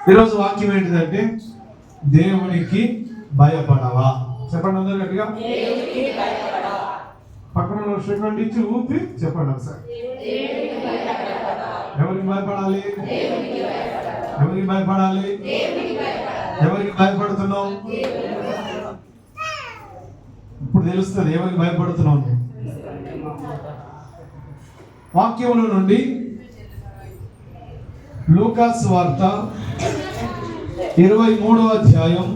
ఈరోజు వాక్యం ఏంటిదంటే దేవునికి భయపడవా. చెప్పండి అందరూ గట్టిగా. పక్కన శ్రీకండి ఇచ్చి ఊపి చెప్పండి ఒకసారి. ఎవరికి భయపడాలి? ఎవరికి భయపడాలి? ఎవరికి భయపడుతున్నావు? ఇప్పుడు తెలుస్తుంది ఎవరికి భయపడుతున్నావు. వాక్యముల నుండి లూకాసు వార్త 23వ అధ్యాయం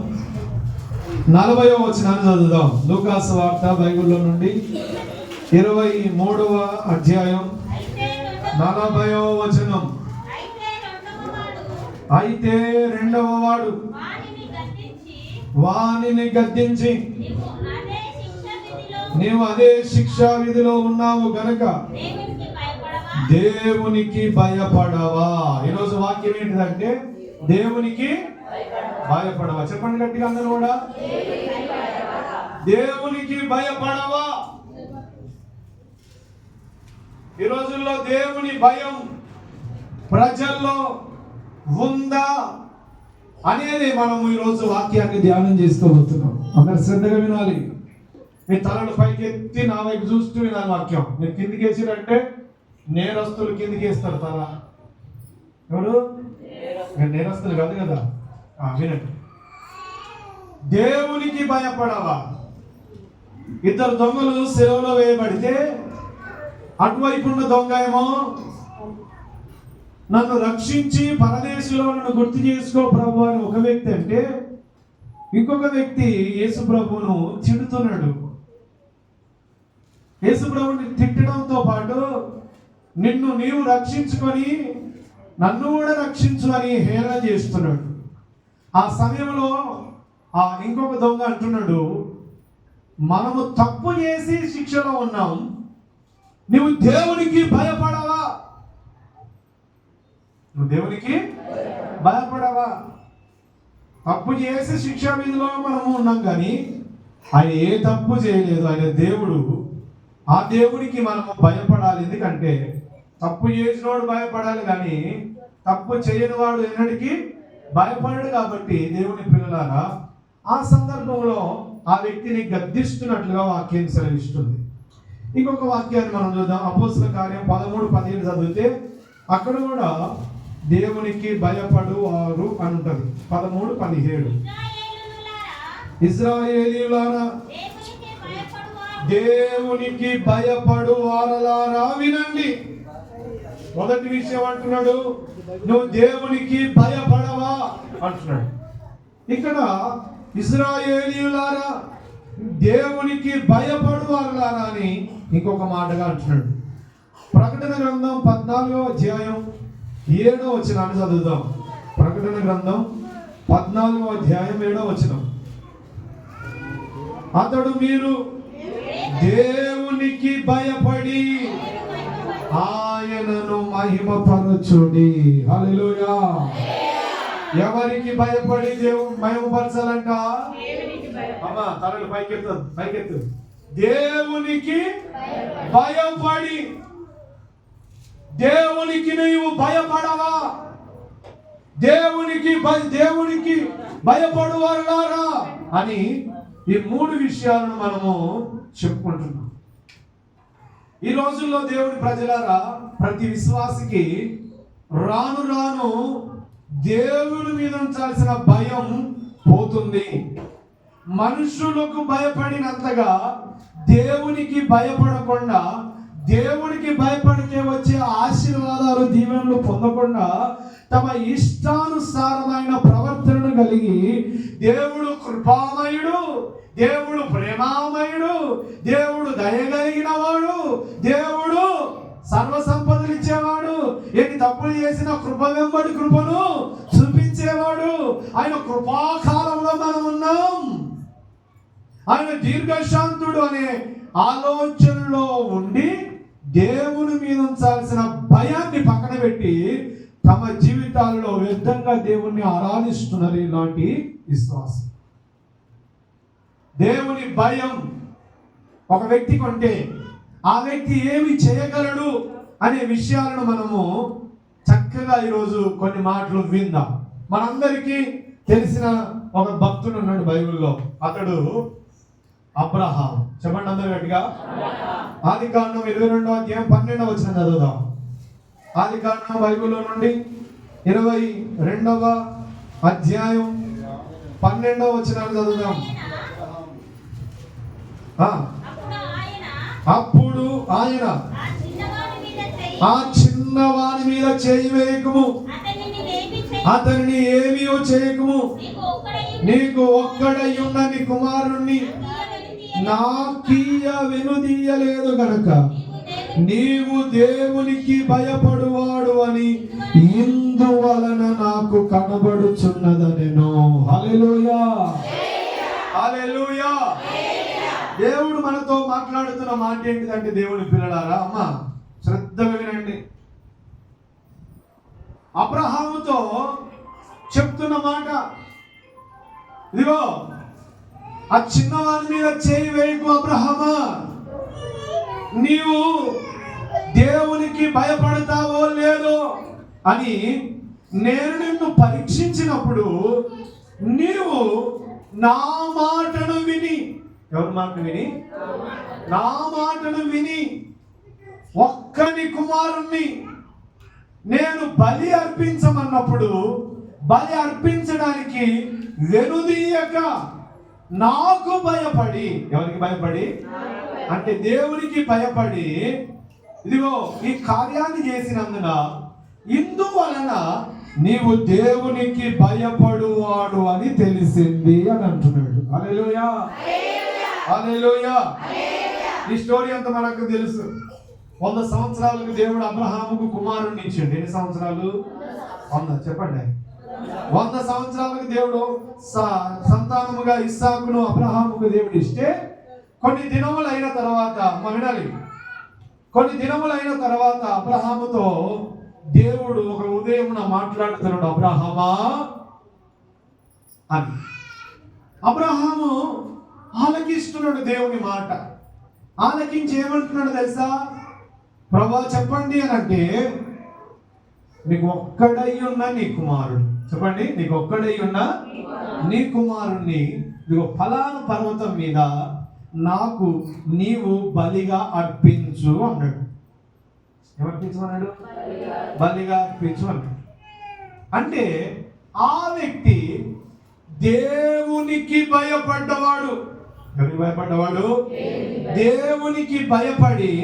40వ వచనాన్ని చదువుదాం. లూకాసు వార్త బైబిల్లో నుండి 23వ అధ్యాయం 40వ వచనం. అయితే రెండవ వాడు వానిని గద్దించి, నీవు అదే శిక్షా విధిలో ఉన్నావు గనక దేవునికి భయపడవా. ఈరోజు వాక్యం ఏంటిదంటే దేవునికి భయపడవా. చెప్పండి గట్టిగా అందరూ కూడా. దేవునికి భయపడవా. ఈ రోజుల్లో దేవుని భయం ప్రజల్లో ఉందా అనేది మనము ఈరోజు వాక్యాన్ని ధ్యానం చేసుకోబోతున్నాం. అందరు శ్రద్ధగా వినాలి. మీ తలలు పైకెత్తి నా వైపు చూస్తూ వినాలి వాక్యం. మీరు కిందికి వేసిరంటే నేరస్తులు కిందికి వేస్తారు తల. ఎవరు? నేరస్తులు కాదు కదా. వినండి. దేవునికి భయపడవా. ఇద్దరు దొంగలు సెలవులో వేయబడితే అటువైపు ఉన్న దొంగ ఏమో నన్ను రక్షించి పరదేశంలో నన్ను గుర్తు చేసుకో ప్రభు అని ఒక వ్యక్తి అంటే, ఇంకొక వ్యక్తి యేసు ప్రభువును చిడుతున్నాడు. యేసు ప్రభువుని తిట్టడంతో పాటు నిన్ను నీవు రక్షించుకొని నన్ను కూడా రక్షించు అని హేళన చేస్తున్నాడు. ఆ సమయంలో ఆ ఇంకొక దొంగ అంటున్నాడు, మనము తప్పు చేసి శిక్షలో ఉన్నాం, నువ్వు దేవునికి భయపడవా? నువ్వు దేవునికి భయపడవా? తప్పు చేసి శిక్షా విధిలో మనము ఉన్నాం, కానీ ఆయన ఏ తప్పు చేయలేదు. ఆయన దేవుడు. ఆ దేవునికి మనము భయపడాలి. ఎందుకంటే తప్పు చేసినవాడు భయపడాలి, కానీ తప్పు చేయని వాడు ఎన్నటికీ భయపడడు. కాబట్టి దేవుని పిల్లలారా, ఆ సందర్భంలో ఆ వ్యక్తిని గద్దిస్తున్నట్లుగా వాక్యం సెలవిస్తుంది. ఇంకొక వాక్యాన్ని మనం చూద్దాం. అపోస్తల కార్యం 13:17 చదివితే అక్కడ కూడా దేవునికి భయపడు వారు అని ఉంటుంది. 13:17 ఇశ్రాయేలీయులారా, దేవునికి భయపడు వారలారా వినండి. మొదటి విషయం అంటున్నాడు, నువ్వు దేవునికి భయపడవా అంటున్నాడు. ఇక్కడ ఇశ్రాయేలీయులారా, దేవునికి భయపడు వారలారా అని ఇంకొక మాటగా అంటున్నాడు. ప్రకటన గ్రంథం 14వ అధ్యాయం 7వ వచనాన్ని చదువుదాం. ప్రకటన గ్రంథం 14వ అధ్యాయం 7వ వచనం. అతడు మీరు దేవునికి భయపడి ఆయనను మహిమపరచుడి. హల్లెలూయా. ఎవరికి భయపడి దేవుని మహిమపరచాలంట? అమ్మా తలలు పైకెత్తు. దేవునికి భయపడి. దేవునికి నీవు భయపడవా? దేవునికి భయపడు వారులారా అని ఈ 3 విషయాలను మనము చెప్పుకుంటున్నాం. ఈ రోజుల్లో దేవుని ప్రజలారా, ప్రతి విశ్వాసికి రాను రాను దేవుని మీద ఉంచాల్సిన భయం పోతుంది. మనుషులకు భయపడినంతగా దేవునికి భయపడకుండా, దేవునికి భయపడితే వచ్చే ఆశీర్వాదాలు దీవెనలు పొందకుండా తమ ఇష్టానుసారమైన ప్రవర్తనను కలిగి, దేవుడు కృపామయుడు, దేవుడు ప్రేమామయుడు, దేవుడు దయగలిగిన వాడు, దేవుడు సర్వసంపదలు ఇచ్చేవాడు, ఎన్ని తప్పులు చేసిన కృప వెంబడి కృపను చూపించేవాడు, ఆయన కృపాకాలంలో మనం ఉన్నాం, ఆయన దీర్ఘశాంతుడు అనే ఆలోచనలో ఉండి దేవుని మీద ఉంచాల్సిన భయాన్ని పక్కన పెట్టి తమ జీవితాల్లో వ్యర్థంగా దేవుణ్ణి ఆరాధిస్తున్నారు ఇలాంటి విశ్వాసం. దేవుని భయం ఒక వ్యక్తికి ఉంటే ఆ వ్యక్తి ఏమి చేయగలడు అనే విషయాలను మనము చక్కగా ఈరోజు కొన్ని మాటలు విందాం. మనందరికీ తెలిసిన ఒక భక్తుడు ఉన్నాడు బైబిల్లో. అతడు అబ్రహాం. చెప్పండి అందరూ గట్టిగా. ఆదికాండం 22వ అధ్యాయం 12వ వచనం చదువుదాం. ఆదికాండం బైబిల్లో నుండి 22వ అధ్యాయం 12వ వచనాలు చదువుదాం. అప్పుడు ఆయన ఆ చిన్నవాని మీద చేయి వేయకము, అతనిని ఏమీ చేయకము, నీకు ఒక్కడై ఉన్న నీ కుమారుణ్ణి నాకీయ వెనుదీయలేదు గనక నీవు దేవునికి భయపడువాడు అని ఇందువలన నాకు కనబడుచున్నదనెను. హల్లెలూయా, హల్లెలూయా. దేవుడు మనతో మాట్లాడుతున్న మాట ఏంటిదంటే, దేవుని పిల్లలారా, అమ్మ శ్రద్ధగా వినండి. అబ్రహాముతో చెప్తున్న మాట ఇదిగో, ఆ చిన్నవాడి మీద చేయి వేయకు అబ్రహామా, నీవు దేవునికి భయపడతావో లేదో అని నేను నిన్ను పరీక్షించినప్పుడు నీవు నా మాటను విని, ఎవరి మాటను విని? నా మాటను విని ఒక్కని కుమారుణ్ణి నేను బలి అర్పించమన్నప్పుడు బలి అర్పించడానికి వెనుదీయక నాకు భయపడి, ఎవరికి భయపడి అంటే దేవునికి భయపడి, ఇదిగో ఈ కార్యాన్ని చేసినందున ఇందువలన నీవు దేవునికి భయపడువాడు అని తెలిసింది అని అంటున్నాడు. హల్లెలూయా, హల్లెలూయా. ఈ స్టోరీ అంతా మనకు తెలుసు. 100 సంవత్సరాలకు దేవుడు అబ్రహాముకు కుమారుణ్ణి ఇచ్చిండు. ఎన్ని సంవత్సరాలు? 100. చెప్పండి. 100 సంవత్సరాలకు దేవుడు సంతానముగా ఇస్సాకును అబ్రహాముకు దేవుడు ఇస్తే, కొన్ని దినములు అయిన తర్వాత, వినాలి, కొన్ని దినములు అయిన తర్వాత అబ్రహాముతో దేవుడు ఒక ఉదయమున మాట్లాడుతున్నాడు, అబ్రహామా అని. అబ్రహాము ఆలకిస్తున్నాడు దేవుని మాట. ఆలకించి ఏమంటున్నాడు తెలుసా? ప్రభా చెప్పండి అని అంటే, నీకు ఒక్కడై ఉన్న నీ కుమారుడు, చెప్పండి, నీకు ఒక్కడై ఉన్న నీ కుమారుణ్ణి ఇదిగో ఫలానా పర్వతం మీద నాకు నీవు బలిగా అర్పించు అన్నాడు. ఏమర్పించమన్నాడు? బలిగా అర్పించు అన్నాడు. అంటే ఆ వ్యక్తి దేవునికి భయపడ్డవాడు. ఎవరికి భయపడ్డవాడు? దేవునికి భయపడి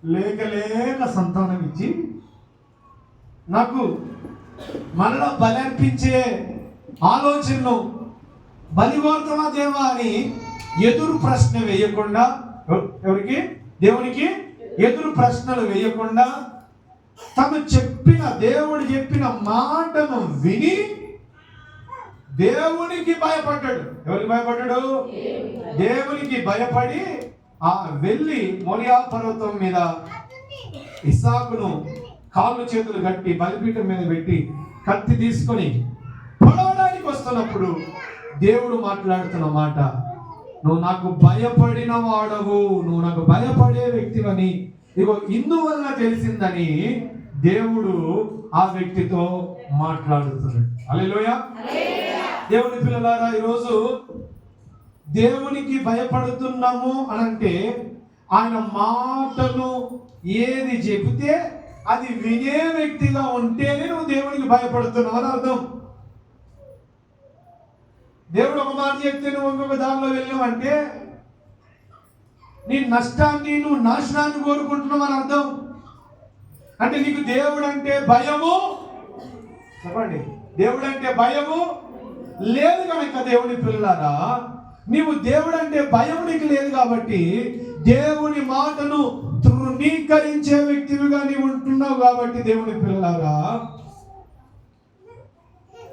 లేక లేక సంతానం ఇచ్చి నాకు మరలా బలి అర్పించే ఆలోచనను బలిగోర్తమా దేవా అని ఎదురు ప్రశ్న వేయకుండా, ఎవరికి? దేవునికి ఎదురు ప్రశ్నలు వేయకుండా తను చెప్పిన, దేవుడు చెప్పిన మాటను విని దేవునికి భయపడ్డాడు. ఎవరికి భయపడ్డాడు? దేవునికి భయపడి వెళ్ళి మోరియా పర్వతం మీద ఇస్సాకును కాళ్ళు చేతులు కట్టి బలిపీఠం మీద పెట్టి కత్తి తీసుకొని పొడవడానికి వస్తున్నప్పుడు దేవుడు మాట్లాడుతున్న మాట, నువ్వు నాకు భయపడిన వాడవు, నువ్వు నాకు భయపడే వ్యక్తివని ఇగో ఇందువల్ల తెలిసిందని దేవుడు ఆ వ్యక్తితో మాట్లాడుతున్నాడు. హల్లెలూయా. దేవుని పిల్లలారా, ఈరోజు దేవునికి భయపడుతున్నాము అనంటే ఆయన మాటను ఏది చెబితే అది వినే వ్యక్తిగా ఉంటేనే నువ్వు దేవునికి భయపడుతున్నావు అని అర్థం. దేవుడు ఒక మాట చెప్తే నువ్వు ఇంకొక దారిలో వెళ్ళావంటే నీ నష్టాన్ని, నువ్వు నాశనాన్ని కోరుకుంటున్నావు అని అర్థం. అంటే నీకు దేవుడు అంటే భయము, చెప్పండి, దేవుడు అంటే భయము లేదు కనుక దేవుని పిల్లలారా, నీవు దేవుడు అంటే భయం నీకు లేదు కాబట్టి దేవుని మాటను తృణీకరించే వ్యక్తివిగా నీవు ఉంటున్నావు కాబట్టి దేవుని పిల్లలారా,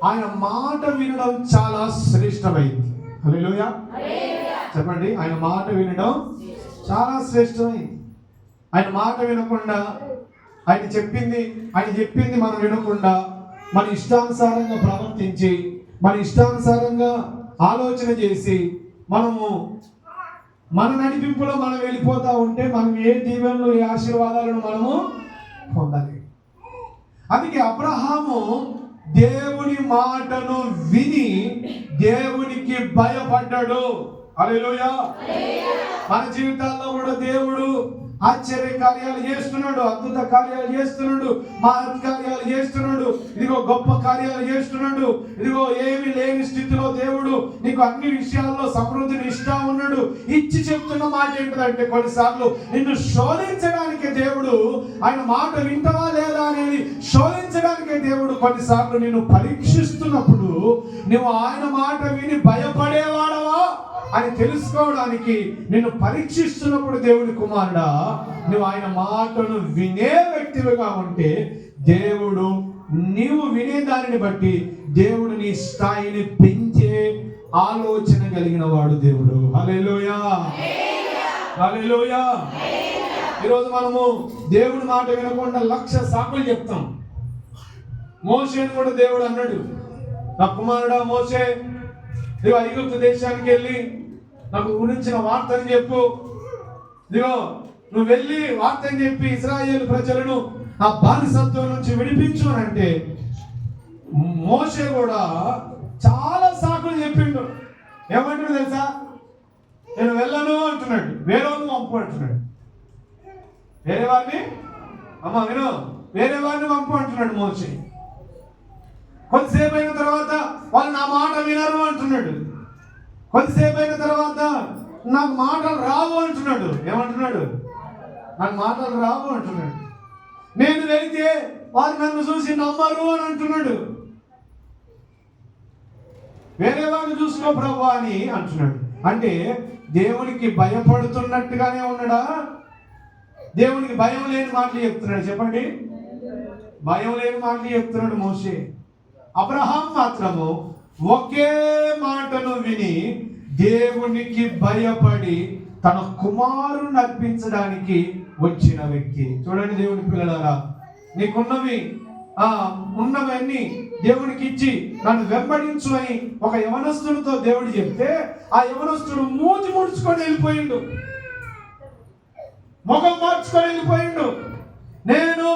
ఆయన మాట వినడం చాలా శ్రేష్టమైంది. హల్లెలూయా. చెప్పండి, ఆయన మాట వినడం చాలా శ్రేష్టమైంది. ఆయన మాట వినకుండా, ఆయన చెప్పింది మనం వినకుండా మన ఇష్టానుసారంగా ప్రవర్తించి మన ఇష్టానుసారంగా ఆలోచన చేసి మనము మన నడిపింపులో మనం వెళ్ళిపోతా ఉంటే మనం ఏ దీవెనలు, ఏ ఆశీర్వాదాలను మనము పొందాలి. అందుకే అబ్రహాము దేవుని మాటను విని దేవునికి భయపడ్డాడు. హల్లెలూయా. మన జీవితాల్లో కూడా దేవుడు ఆశ్చర్య కార్యాలు చేస్తున్నాడు, అద్భుత కార్యాలు చేస్తున్నాడు, మహత్ కార్యాలు చేస్తున్నాడు. ఇదిగో గొప్ప కార్యాలు చేస్తున్నాడు. ఇదిగో ఏమి లేని స్థితిలో దేవుడు నీకు అన్ని విషయాల్లో సమృద్ధిని ఇస్తా ఉన్నాడు. ఇచ్చి చెప్తున్న మాట ఏంటంటే, కొన్నిసార్లు నిన్ను శోధించడానికి దేవుడు, ఆయన మాట వింటవా లేదా అనేది శోధించడానికి దేవుడు కొన్నిసార్లు నిన్ను పరీక్షిస్తున్నప్పుడు నువ్వు ఆయన మాట విని భయపడేవాడవా అని తెలుసుకోవడానికి నిన్ను పరీక్షిస్తున్నప్పుడు, దేవుని కుమారుడా నువ్వు ఆయన మాటను వినే వ్యక్తివిగా ఉంటే దేవుడు నీవు వినే దానిని బట్టి దేవుడు నీ స్థాయిని పెంచే ఆలోచన కలిగిన వాడు దేవుడు. హల్లెలూయా, హల్లెలూయా. ఈరోజు మనము దేవుడి మాట వినకుండా 1,00,000 సాకులు చెప్తాం. మోషేను కూడా దేవుడు అన్నాడు, నా కుమారుడా మోషే, ఇదిగో ఐగుప్తు దేశానికి వెళ్ళి నాకు గురించిన వార్తని చెప్పు, ఇదిగో నువ్వు వెళ్ళి వార్తని చెప్పి ఇశ్రాయేలు ప్రజలను ఆ బానిసత్వం నుంచి విడిపించు అని అంటే మోషే కూడా చాలా సాకులు చెప్పిండు. ఏమంటాడు తెలుసా? నేను వెళ్ళను అంటున్నాడు, వేరే వారిని పంపు అంటున్నాడు. వేరే వారిని వేరే వారిని పంపు అంటున్నాడు మోషే. కొద్దిసేపు అయిన తర్వాత వాళ్ళు నా మాట వినరు అంటున్నాడు. కొద్దిసేపు అయిన తర్వాత నాకు మాటలు రావు అంటున్నాడు. ఏమంటున్నాడు? నాకు మాటలు రావు అంటున్నాడు. నేను వెళితే వారు నన్ను చూసి నమ్మరు అని అంటున్నాడు. వేరే వాడిని చూసుకో ప్రభు అని అంటున్నాడు. అంటే దేవునికి భయపడుతున్నట్టుగానే ఉన్నాడా? దేవునికి భయం లేని మాటలు చెప్తున్నాడు. చెప్పండి, భయం లేని మాటలు చెప్తున్నాడు మోషే. అబ్రహాం మాత్రము ఒకే మాటను విని దేవునికి భయపడి తన కుమారుని అర్పించడానికి వచ్చిన వ్యక్తి. చూడండి దేవుని పిల్లలారా, నీకున్నవి ఉన్నవన్నీ దేవునికి ఇచ్చి నన్ను వెంబడించు అని ఒక యవనస్తుడితో దేవుడు చెప్తే ఆ యవనస్తుడు మూతి ముడుచుకొని వెళ్ళిపోయిండు, ముఖం మార్చుకొని వెళ్ళిపోయిండు. నేను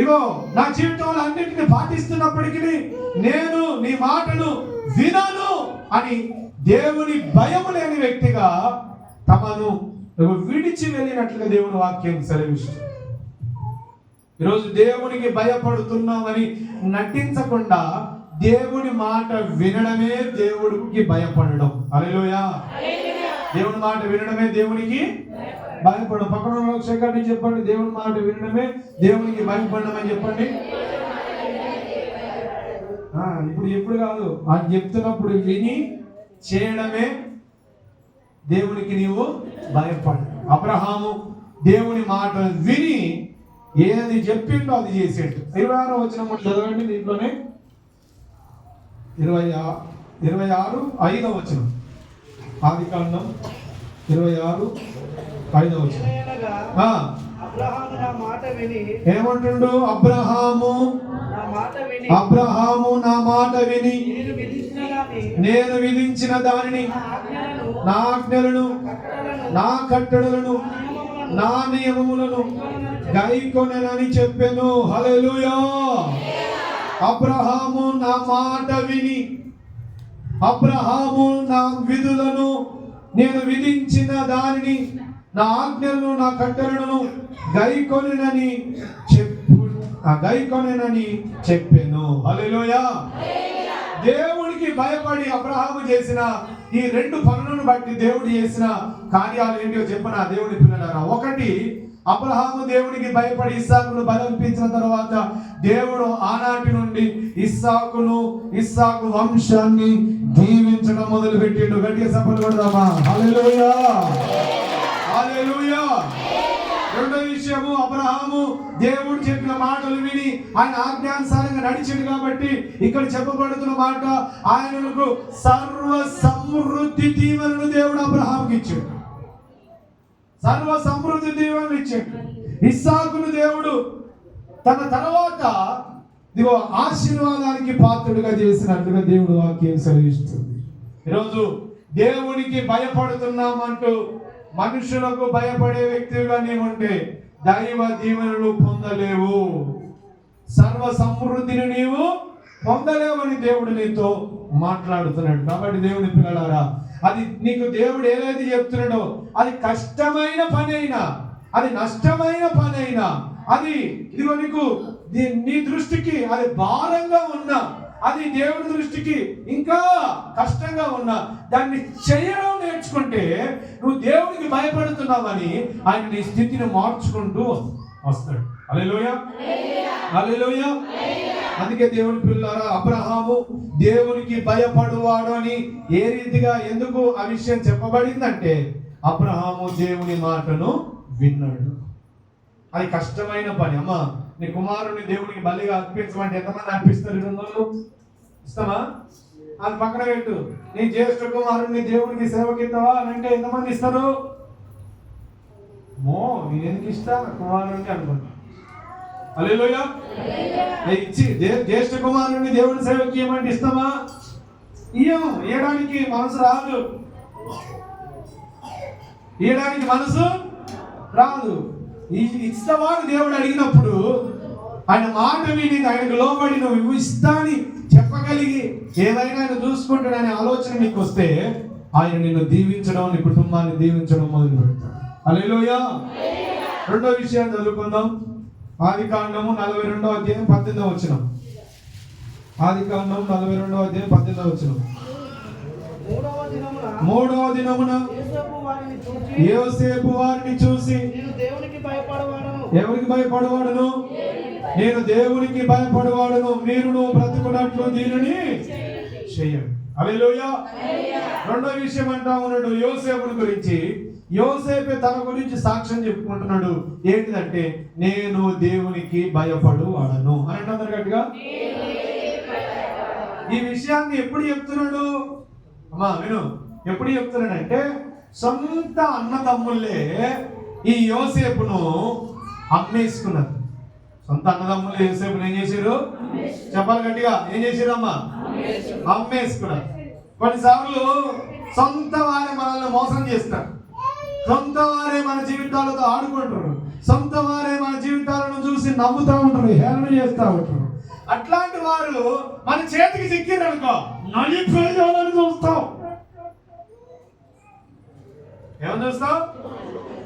ఇగో నా జీవితంలో అన్నింటినీ పాటిస్తున్నప్పటికీ నేను నీ మాటను వినను అని దేవుని భయం లేని వ్యక్తిగా తమను విడిచి వెళ్ళినట్లుగా దేవుని వాక్యం సెలవిస్తుంది. ఈరోజు దేవునికి భయపడుతున్నామని నటించకుండా దేవుని మాట వినడమే దేవుడికి భయపడడం. హల్లెలూయా. దేవుని మాట వినడమే దేవునికి భయపడడం. పక్కన సెకండ్ చెప్పండి, దేవుని మాట వినడమే దేవునికి భయపడడం అని చెప్పండి. ఇప్పుడు కాదు, అది చెప్తున్నప్పుడు విని చేయడమే దేవునికి నీవు భయపడ. అబ్రహాము దేవుని మాట విని ఏది చెప్పిండో అది చేసేట్టు. 26వ వచనం చదవండి. దీంట్లోనే 26:5వ వచనం, ఆదికాండం 26:5వ వచనం. ఏమంటుండు? అబ్రహాము నా మాట విని నేను విధించిన దానిని, నా ఆజ్ఞలను, నా కట్టడలను, నా నియమములను గైకొనెనని చెప్పెను. హల్లెలూయా. అబ్రహాము నా మాట విని, అబ్రహాము నా విధులను, నేను విధించిన దానిని, నా ఆజ్ఞలను, నా కట్టడలను గైకొనెనని చెప్పెను. హల్లెలూయా. దేవుడికి భయపడి అబ్రహాము చేసిన ఈ 2 పనులను బట్టి దేవుడు చేసిన కార్యాలు ఏంటో చెప్పనా దేవుడి పిల్లలారా. ఒకటి, అబ్రహాము దేవుడికి భయపడి ఇస్సాకును బలించిన తర్వాత దేవుడు ఆనాటి నుండి ఇస్సాకు వంశాన్ని దీవించడం మొదలు పెట్టిండు. గట్టిగా సపోర్ట్ కొడదామా? హల్లెలూయా, హల్లెలూయా. రెండో విషయము, అబ్రహాము దేవుడు చెప్పిన మాటలు విని ఆయన ఆజ్ఞానుసారంగా నడిచిండు కాబట్టి ఇక్కడ చెప్పబడుతున్న మాట, ఆయనకు సర్వ సమృద్ధి దీవెనలు దేవుడు అబ్రహాముకి ఇచ్చాడు. సర్వ సమృద్ధి దీవెనలు ఇచ్చాడు. ఇస్సాకును దేవుడు తన తర్వాత ఇదిగో ఆశీర్వాదానికి పాత్రుడిగా చేసినట్లుగా దేవుడు వాక్యం సెలవిస్తుంది. ఈరోజు దేవునికి భయపడుతున్నామంటూ మనుషులకు భయపడే వ్యక్తిగా నీవుంటే దైవ దీవెనలు పొందలేవు. సర్వ సమృద్ధిని నీవు పొందలేవని దేవుడు నీతో మాట్లాడుతున్నాడు. కాబట్టి దేవుని పిల్లలారా, అది నీకు దేవుడు ఏదైతే చెప్తున్నాడో అది కష్టమైన పని అయినా, అది నష్టమైన పని అయినా, అది ఇదిగో నీకు నీ దృష్టికి అది భారంగా ఉన్నా, అది దేవుడి దృష్టికి ఇంకా కష్టంగా ఉన్నా, దాన్ని చేయడం నేర్చుకుంటే నువ్వు దేవుడికి భయపడుతున్నావని ఆయన నీ స్థితిని మార్చుకుంటూ వస్తాడు. హల్లెలూయా, హల్లెలూయా. అందుకే దేవుని పిల్లలారా, అబ్రహాము దేవునికి భయపడువాడు అని ఏ రీతిగా ఎందుకు ఆ విషయం చెప్పబడిందంటే, అబ్రహాము దేవుని మాటను విన్నాడు. అది కష్టమైన పని. అమ్మా, నీ కుమారుని దేవునికి బలిగా అర్పించమంటే ఎంతమంది అర్పిస్తారు? 200 ఇస్తామా? అది పక్కన పెట్టు. నీ జ్యేష్ఠ కుమారుని దేవునికి సేవకిస్తావా అని అంటే ఎంతమంది ఇస్తారు? నేను ఎందుకు ఇస్తా కుమారుని అనుకుంటా. హల్లెలూయా. ఇచ్చి జ్యేష్ఠ కుమారుని దేవుని సేవకి ఏమంటే ఇస్తామా? ఇయ్యడానికి మనసు రాదు, ఇయ్యడానికి మనసు రాదు. ఇష్టవాడు దేవుడు అడిగినప్పుడు ఆయన మాట విని ఆయనకు లోబడి నువ్వు ఇస్తా అని చెప్పగలిగి ఏదైనా ఆయన చూసుకుంటాడనే ఆలోచన నీకు వస్తే ఆయన నిన్ను దీవించడం, నీ కుటుంబాన్ని దీవించడం మొదలు పెడతాడు. హల్లెలూయా. రెండో విషయాన్ని చదువుకుందాం. ఆదికాండము 42వ అధ్యాయం 18వ వచనం. ఆదికాండం 42వ అధ్యాయం 18వ వచనం. మూడవ దినమున యోసేపు వారిని చూసి ఎవరికి భయపడవాడును? నేను దేవునికి భయపడవాడును, మీరును బ్రతుకున్నట్లు దీనిని చేయండి. హల్లెలూయా. రెండో విషయం అంటా ఉన్నాడు యోసేపుని గురించి. యోసేపే తన గురించి సాక్ష్యం చెప్పుకుంటున్నాడు. ఏంటిదంటే, నేను దేవునికి భయపడువాడను అని అంటారు గట్టిగా. ఈ విషయాన్ని ఎప్పుడు చెప్తున్నాడు? అమ్మా విను, ఎప్పుడు చెప్తున్నాడంటే, సొంత అన్నదమ్ములే ఈ యోసేపును అమ్మేసుకున్నారు. సొంత అన్నదమ్ములు యోసేపును ఏం చేశారు? చెప్పాలి గట్టిగా, ఏం చేశారమ్మా? అమ్మేసుకున్నారు. కొన్నిసార్లు సొంత వారే మనల్ని మోసం చేస్తారు, సొంత వారే మన జీవితాలతో ఆడుకుంటారు, సొంత వారే మన జీవితాలను చూసి నవ్వుతూ ఉంటారు, హేళన చేస్తూ ఉంటారు. అట్లాంటి వారు మన చేతికి చిక్కిరనుకో నలిపేయాలని చూస్తాం. ఏమని చూస్తావు?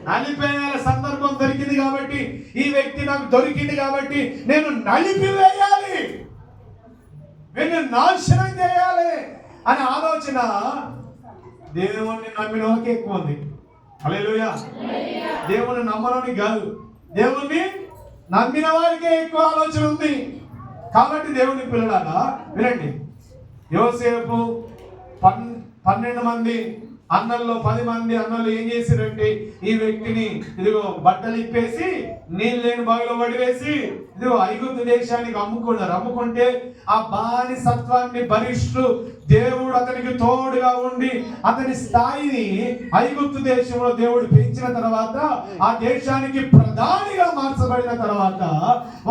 నలిపేయాల సందర్భం దొరికింది కాబట్టి, ఈ వ్యక్తి నాకు దొరికింది కాబట్టి నేను నలిపివేయాలి, నేను నాశనం చేయాలి అనే ఆలోచన దేవుణ్ణి నమ్మిన వాళ్ళకి ఎక్కువ ఉంది. హల్లెలూయా. దేవుణ్ణి నమ్మడానికి కాదు, దేవుణ్ణి నమ్మిన వారికే ఎక్కువ ఆలోచన ఉంది. కాబట్టి దేవుని పిల్లలారా వినండి, యోసేపు 12 మంది అన్నల్లో 10 మంది అన్నలు ఏం చేశారంటే, ఈ వ్యక్తిని ఇదిగో బట్టలు ఇప్పేసి నీళ్ళు లేని బావిలో పడివేసి ఇదిగో ఐగుప్తు దేశానికి అమ్ముకున్నారు. అమ్ముకుంటే ఆ బానిసత్వాన్ని భరిస్తూ దేవుడు అతనికి తోడుగా ఉండి అతని స్థాయిని ఐగుప్తు దేశంలో దేవుడు పెంచిన తర్వాత, ఆ దేశానికి ప్రధానిగా మార్చబడిన తర్వాత,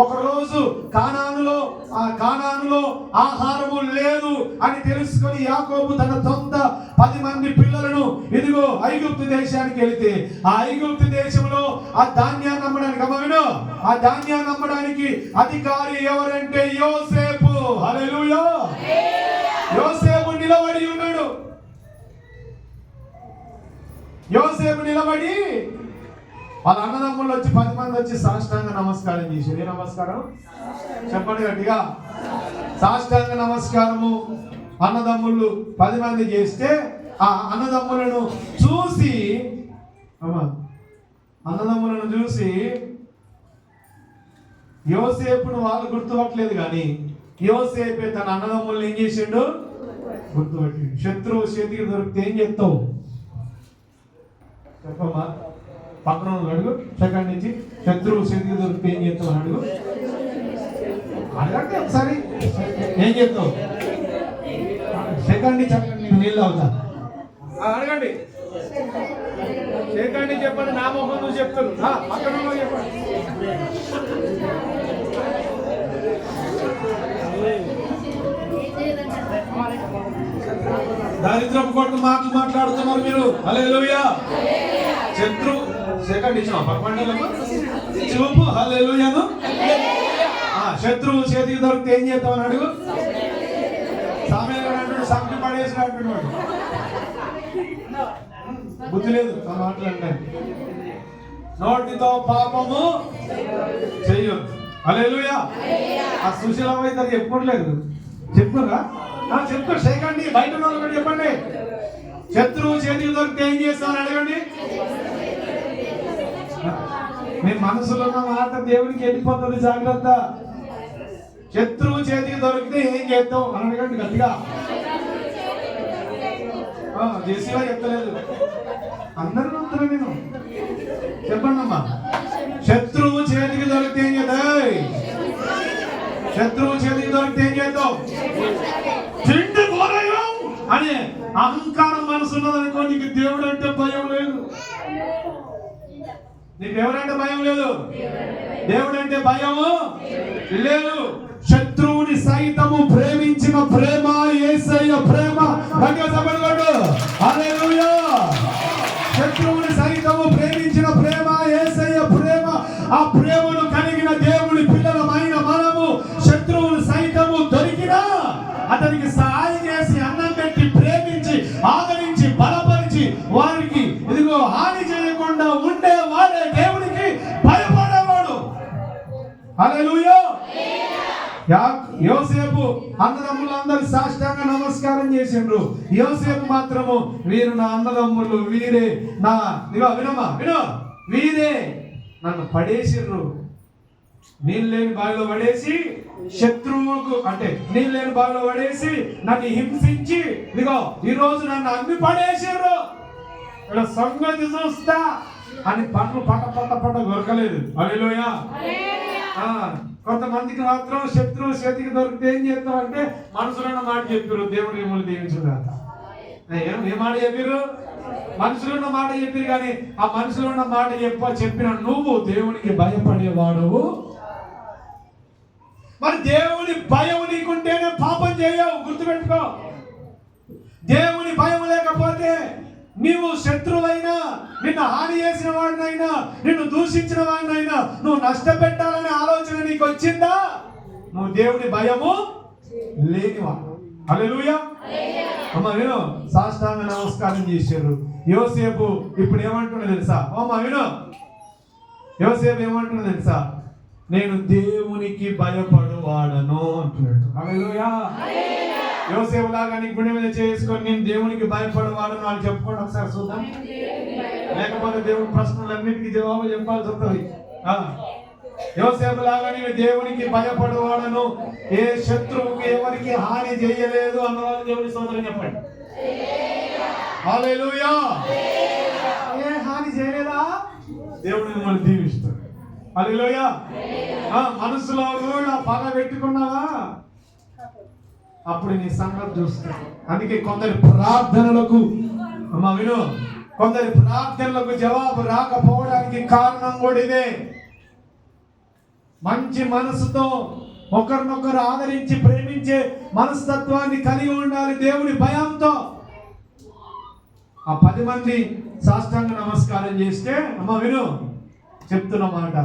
ఒకరోజు కానానులో ఆహారము లేదు అని తెలుసుకొని యాకోబు తన సొంత 10 మంది పిల్లలను ఇదిగో ఐగుప్తు దేశానికి వెళితే, ఆ ఐగుప్తు దేశంలో ఆ ధాన్యాన్ని అమ్మడానికి ఆ ధాన్యాన్ని అమ్మడానికి అధికారి ఎవరంటే యోసేపు. హల్లెలూయా. యోసేపు నిలబడి ఉన్నాడు. యోసేపు నిలబడి వాళ్ళ అన్నదమ్ములు వచ్చి 10 మంది వచ్చి సాష్టాంగ నమస్కారం చేశారు. ఏ నమస్కారం? చెప్పండి గట్టిగా. సాష్టాంగ నమస్కారము అన్నదమ్ములు 10 మంది చేస్తే, ఆ అన్నదమ్ములను చూసి యోసేపును వాళ్ళు గుర్తుపట్టలేదు, కానీ యోసేపే తన అన్నదమ్ములను ఏం చేసిండు? గుర్తుపట్టి. శత్రువు చేతికి దొరికితే ఏం చెప్తావు? చెప్పమ్మా, పక్కన అడుగు. సెకండ్ నుంచి శత్రువు చేతికి దొరికితే ఏం చెప్తావు అని అడుగు. అడగండి ఒకసారి, ఏం చెప్తావు? సెకండ్ నుంచి నీళ్ళు అవుతా అడగండి. సెకండ్ చెప్పండి, నా మొహం నువ్వు చెప్తాను. పక్కన చెప్పండి. దరిద్రపు కొట్టు మాటలు మాట్లాడుతున్నారు మీరు. హల్లెలూయా. సెకండ్ ఇచ్చిన పక్కన చూపు. హల్లెలూయాను. శత్రువు చేతికి దొరికితే ఏం చేస్తామని అడుగు. సామెతలు అంటాడు, సంపి పడేసి అంటున్నాడు. బుద్ధి లేదు ఆ మాట్లాడడానికి. నోటితో పాపము చెయ్యొద్దు. హల్లెలూయా. ఆ సుశీలం అయితే చెప్పుకోవట్లేదు. చెప్పురా, చెప్పు చేయకండి. బయట వాళ్ళు కూడా చెప్పండి. శత్రువు చేతికి దొరికితే ఏం చేస్తామని అడగండి. మీ మనసులో ఉన్న మాట దేవునికి వెళ్ళిపోతుంది, జాగ్రత్త. శత్రువు చేతికి దొరికితే ఏం చేస్తావు అని అడగండి గట్టిగా. జేసీగా చెప్తలేదు, అందరూ నమ్ముతారు. నేను చెప్పండి అమ్మా. శత్రువు చేతికి దొరికితే ఏం చేద్దాం? శత్రువు చేతికి దొరికితే ఏం చేద్దాం? తిండి పోరాయం అనే అహంకారం మనసు ఉన్నదనుకో, నీకు దేవుడు అంటే భయం లేదు. నీకు ఎవరంటే భయం లేదు, దేవుడు అంటే భయము లేదు. శత్రువుని సైతము ప్రేమించిన ప్రేమ యేసయ్య ప్రేమ. హల్లెలూయా. శత్రువుని సైతము ప్రేమించిన ప్రేమ యేసయ్య ప్రేమ. ఆ ప్రేమను కలిగిన దేవుని పిల్లలమైన మనము శత్రువుని సైతము దొరికినా అతనికి సహాయం చేసి అన్నం పెట్టి ప్రేమించి ఆదరించి బలపరిచి వారికి ఇదిగో హాని చేయకుండా ఉండేవాడే దేవునికి భయపడేవాడు. హల్లెలూయా. యోసేపు అన్నదమ్ములందరూ సాష్టాంగ నమస్కారం చేసిండ్రు. యోసేపు మాత్రము వీరు నా అన్నదమ్ములు, వీరే నా వినమ్మా విను, వీరే నన్ను పడేసిర్రు, నీళ్ళు లేని బావిలో పడేసి శత్రువుకు అంటే నీళ్ళు లేని బావిలో పడేసి నన్ను హింసించి ఇదిగో ఈ రోజు నన్ను అమ్మి పడేసిర్రు, ఇక్కడ సంగతి చూస్తా అని పండ్లు పట్ట దొరకలేదు. హల్లెలూయా. కొంతమందికి మాత్రం శత్రువు చేతికి దొరికితే ఏం చేస్తామంటే మనసులున్న మాట చెప్పారు, దేవుడు మిమ్మల్ని దీవించుగాక. ఏ మాట చెప్పారు? మనుషులున్న మాట చెప్పారు. కానీ ఆ మనుషులున్న మాట చెప్పిన నువ్వు దేవునికి భయపడేవాడు. మరి దేవుని భయం నీకుంటేనే పాపం చేయవు, గుర్తుపెట్టుకో. దేవుని భయం లేకపోతే నీవు శత్రువైనా, నిన్ను హాని చేసిన వాడినైనా, నిన్ను దూషించిన వాడినైనా నువ్వు నష్టపెట్టాలనే ఆలోచన నీకు వచ్చిందా? నువ్వు దేవుని భయము లేనివాడు. హల్లెలూయా. అమ్మ విను, సాష్టాంగ నమస్కారం చేశారు. యోసేపు ఇప్పుడు ఏమంటున్నా తెలుసా? అమ్మ విను, యోసేపు ఏమంటున్నా తెలుసా? నేను దేవునికి భయపడువాడను అంటున్నాడు. హల్లెలూయా. యోసేపు లాగా నీ గుండె మీద చేసుకొని నేను దేవునికి భయపడవాడను అని చెప్పుకోండి ఒకసారి చూద్దాం. లేకపోతే దేవుని ప్రశ్నలన్నిటికీ జవాబు చెప్పాల్సి వస్తుంది. యోసేపు లాగా నేను దేవునికి భయపడవాడను, ఏ శత్రువుకి ఎవరికి హాని చేయలేదు అన్నవాళ్ళు దేవుని స్తోత్రం చెప్పండి. హల్లెలూయా. ఏ హాని చేయలేదా? దేవుడు మిమ్మల్ని దీవిస్తాడు. హల్లెలూయా. మనసులో కూడా పగ పెట్టుకున్నావా? అప్పుడు నీ సంగతి చూస్తాడు. అందుకే కొందరి ప్రార్థనలకు అమ్మా విను, కొందరి ప్రార్థనలకు జవాబు రాకపోవడానికి కారణం కూడా ఇదే. మంచి మనసుతో ఒకరినొకరు ఆదరించి ప్రేమించే మనస్తత్వాన్ని కలిగి ఉండాలి దేవుని భయంతో. ఆ 10 మంది సాష్టాంగ నమస్కారం చేస్తే అమ్మ విను, చెప్తున్న మాట,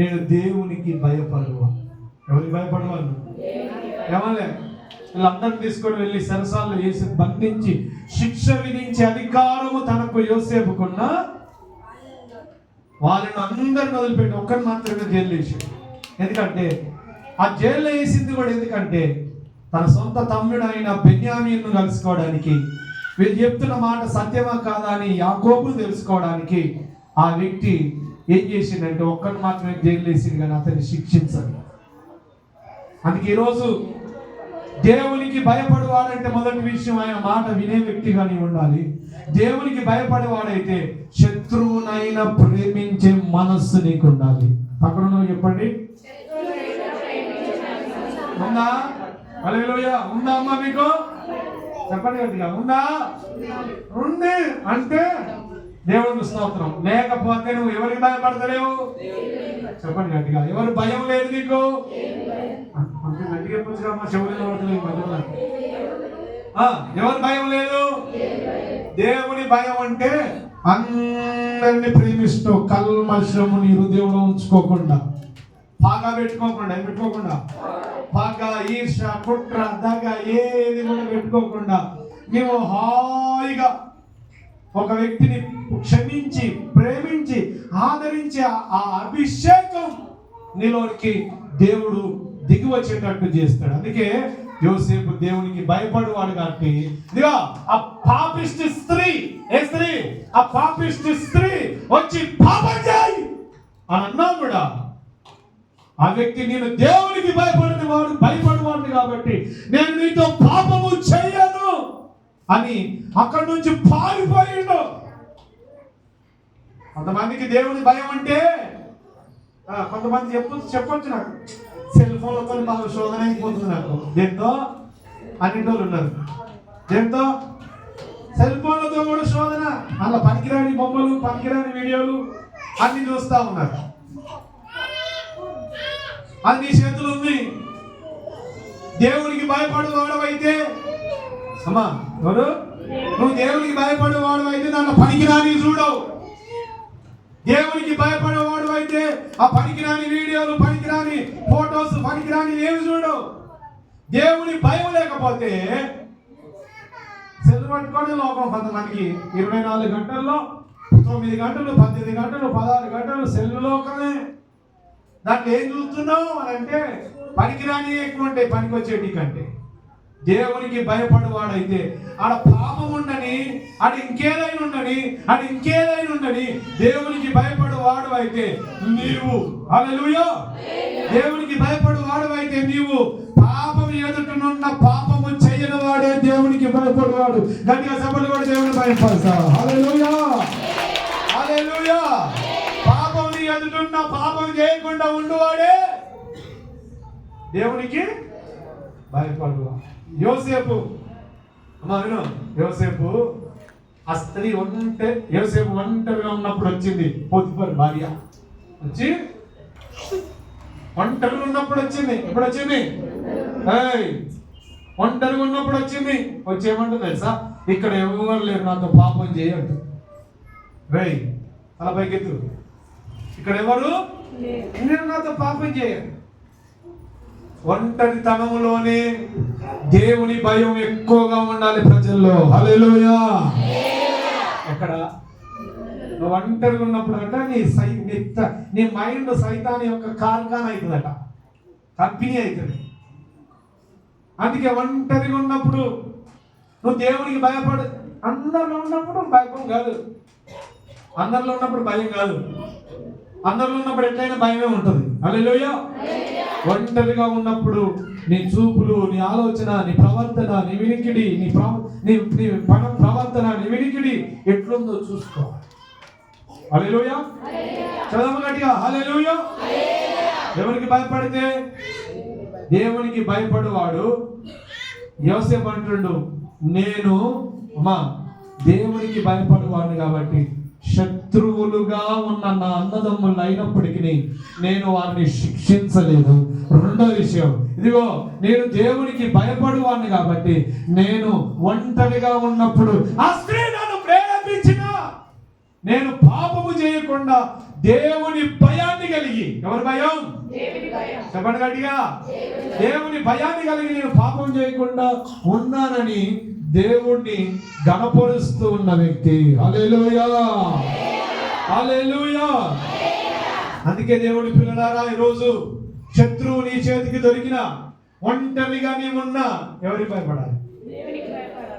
నేను దేవునికి భయపడవాను. ఎవరికి భయపడవాను? ఏమలే వీళ్ళందరినీ తీసుకొని వెళ్ళి సరసాలు వేసి బంధించి శిక్ష విధించే అధికారము తనకు యోసేపుకున్న వాళ్ళని అందరిని వదిలిపెట్టి ఒక్కరిని మాత్రమే జైలు వేసాడు. ఎందుకంటే ఆ జైల్లో వేసింది కూడా ఎందుకంటే తన సొంత తమ్ముడు అయిన బెన్యామీను కలుసుకోవడానికి, వీళ్ళు చెప్తున్న మాట సత్యమా కాదా అని యాకోబును తెలుసుకోవడానికి ఆ వ్యక్తి ఏం చేసిందంటే ఒక్కరిని మాత్రమే జైలు వేసింది, కానీ అతన్ని శిక్షించాలి. అందుకే ఈరోజు దేవునికి భయపడేవాడంటే మొదటి విషయం ఆయన మాట వినే వ్యక్తిగానే ఉండాలి. దేవునికి భయపడేవాడైతే శత్రువునైనా ప్రేమించే మనస్సు నీకు ఉండాలి. పక్కన చెప్పండి, ఉందా? హల్లెలూయా. ఉందా అమ్మా మీకు? చెప్పండి గట్టిగా, ఉందా? ఉంది అంటే దేవునికి స్తోత్రం. లేకపోతే నువ్వు ఎవరికి భయపడతలేవు? చెప్పండి గట్టిగా, ఎవరు భయం లేదు నీకు? అంటే గట్టిగా చెప్పొచ్చుగా మా చెవులలో పడుతుంది. ఎవరు భయం లేదు? దేవుని భయం అంటే అందరిని ప్రేమిస్తూ కల్మషము నీ హృదయంలో ఉంచుకోకుండా పాగా పెట్టుకోకుండా పగ, ఈర్ష, కుట్ర, దగ ఏది కూడా పెట్టుకోకుండా నీవు హాయిగా ఒక వ్యక్తిని క్షమించి, ప్రేమించి, ఆదరించి ఆ అభిషేకం నీలోనికి దేవుడు దిగి వచ్చేటట్టు చేస్తాడు. అందుకే యోసేపు దేవునికి భయపడేవాడు కాబట్టి ఇదిగో ఆ పాపిష్టి స్త్రీ, ఆ పాపిష్టి స్త్రీ వచ్చి పాపం చేయి అని అన్నా కూడా ఆ వ్యక్తి నేను దేవునికి భయపడేవాడిని కాబట్టి నేను నీతో పాపము చేయను అని అక్కడి నుంచి పారిపోయిండు. కొంతమందికి దేవుని భయం అంటే కొంతమంది చెప్పొచ్చు నాకు సెల్ ఫోన్లతో బాగా శోధన అయిపోతుంది నాకు. దేంతో అన్నింటోళ్ళు ఉన్నారు, దేంతో సెల్ ఫోన్లతో కూడా శోధన. అలా పనికిరాని బొమ్మలు, పనికిరాని వీడియోలు అన్ని చూస్తా ఉన్నారు. అది నీ చేతులు ఉంది. దేవునికి భయపడేవాడవైతే అమ్మా ఎవరు నువ్వు దేవునికి భయపడేవాడు అయితే దాంట్లో పనికిరాని చూడవు. దేవునికి భయపడేవాడు అయితే ఆ పనికిరాని వీడియోలు, పనికిరాని ఫోటోస్, పనికిరాని ఏమి చూడవు. దేవుని భయం లేకపోతే సెల్ పట్టుకొని లోకం కొంతమందికి 24 గంటల్లో 9 గంటలు, 18 గంటలు, 16 గంటలు సెల్ లోకమే. దాంట్లో ఏం చూస్తున్నావు అని అంటే పనికిరాని ఎక్కువ ఉంటాయి పనికి వచ్చేటి కంటే. దేవునికి భయపడేవాడైతే ఆడ పాపం ఉండని, ఆడ ఇంకేదైనా ఉండని దేవునికి భయపడేవాడు అయితే నీవు, హల్లెలూయా, దేవునికి భయపడేవాడు అయితే నీవు పాపం ఎదుటనున్న పాపము చేయని వాడే దేవునికి భయపడేవాడు. గట్టిగా సభలు కూడా దేవుని భయపడతావు. హల్లెలూయా, హల్లెలూయా. పాపం ఎదుటున్న పాపం చేయకుండా ఉండువాడే దేవునికి భయపడు. యోసేపు అమ్మా విను, యోసేపు ఆ స్త్రీ యోసేపు ఒంటరిగా ఉన్నప్పుడు వచ్చింది పోతిఫర్ భార్య వచ్చి, ఒంటరిగా ఉన్నప్పుడు వచ్చింది. ఎప్పుడు వచ్చింది? ఒంటరిగా ఉన్నప్పుడు వచ్చింది. వచ్చి ఏమంటుంది తెలుసా? ఇక్కడ ఎవరు లేరు నాతో పాపం చేయద్దు. రేయ్ అలా పైకెత్తు, ఇక్కడ ఎవరు నేను నాతో పాపం చేయను. ఒంటరితనంలోనే దేవుని భయం ఎక్కువగా ఉండాలి ప్రజల్లో. హల్లెలూయా. ఎక్కడ నువ్వు ఒంటరిగా ఉన్నప్పుడు అంట నీ మైండ్ సైతాన్ యొక్క కార్ఖానా అవుతుందట, కంపెనీ అవుతుంది. అందుకే ఒంటరిగా ఉన్నప్పుడు నువ్వు దేవునికి భయపడు. అందరిలో ఉన్నప్పుడు భయం కాదు, అందరిలో ఉన్నప్పుడు భయం కాదు, అందరిలో ఉన్నప్పుడు ఎట్లయినా భయమే ఉంటుంది. హల్లెలూయా. ఒంటరిగా ఉన్నప్పుడు నీ చూపులు, నీ ఆలోచన, నీ ప్రవర్తన, నీ వినికిడి, నీ ప్రవర్తన, నీ వినికిడి ఎట్లుందో చూసుకోవాలి. హల్లెలూయా. చదవము గట్టిగా హల్లెలూయా. ఎవరికి భయపడితే దేవునికి భయపడేవాడు. యోసేపు అంటుండు నేను దేవునికి భయపడేవాడిని కాబట్టి శత్రువులుగా ఉన్న నా అన్నదమ్ములు అయినప్పటికీ నేను వారిని శిక్షించలేదు. రెండో విషయం, ఇదిగో నేను దేవునికి భయపడేవాడిని కాబట్టి నేను ఒంటరిగా ఉన్నప్పుడు ఆ స్త్రీ నన్ను ప్రేరేపించిన నేను పాపము చేయకుండా దేవుని భయాన్ని కలిగి, ఎవరి భయం? చెప్పండి గట్టిగా, దేవుని భయాన్ని కలిగి నేను పాపం చేయకుండా ఉన్నానని దేవుణ్ణి గణపరుస్తూ ఉన్న వ్యక్తి. హల్లెలూయా, హల్లెలూయా. అందుకే దేవుని పిల్లలారా, ఈరోజు శత్రువు నీ చేతికి దొరికిన, ఒంటరిగా నీ ఉన్నా ఎవరికి భయపడాలి?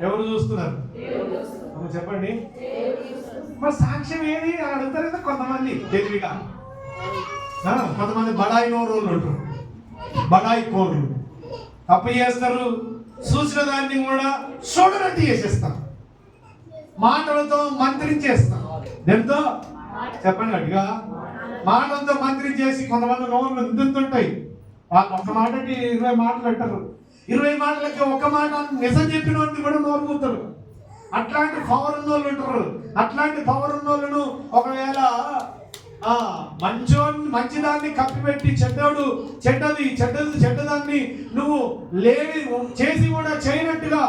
ఎవరు చూస్తున్నారు? చెప్పండి. మరి సాక్ష్యం ఏది అని అడుగుతారు కదా కొంతమంది తెలివిగా. కొంతమంది బడాయి నోరోళ్ళు ఉంటారు, బడాయి కోర్లు తప్పు చేస్తారు, చూసిన దాన్ని కూడా చూడనట్టు చేసేస్తాం, మాటలతో మంత్రించేస్తాం. ఎంతో చెప్పండి గట్టిగా, మాటలతో మంత్రించేసి కొంతమంది నోళ్ళు నిందుతుంటాయి. వాళ్ళు ఒక మాటకి 20 మాటలు అంటారు, 20 మాటలకి ఒక మాట నిజం చెప్పిన వాడిని కూడా నోరు మూతారు. అట్లాంటి పవర్ ఉన్నోళ్ళు ఉంటారు. అట్లాంటి పవర్ ఉన్నోళ్ళను ఒకవేళ మంచిదాన్ని కప్పిపెట్టి చెడ్డదాన్ని నువ్వు చేసి కూడా చేయనట్టుగా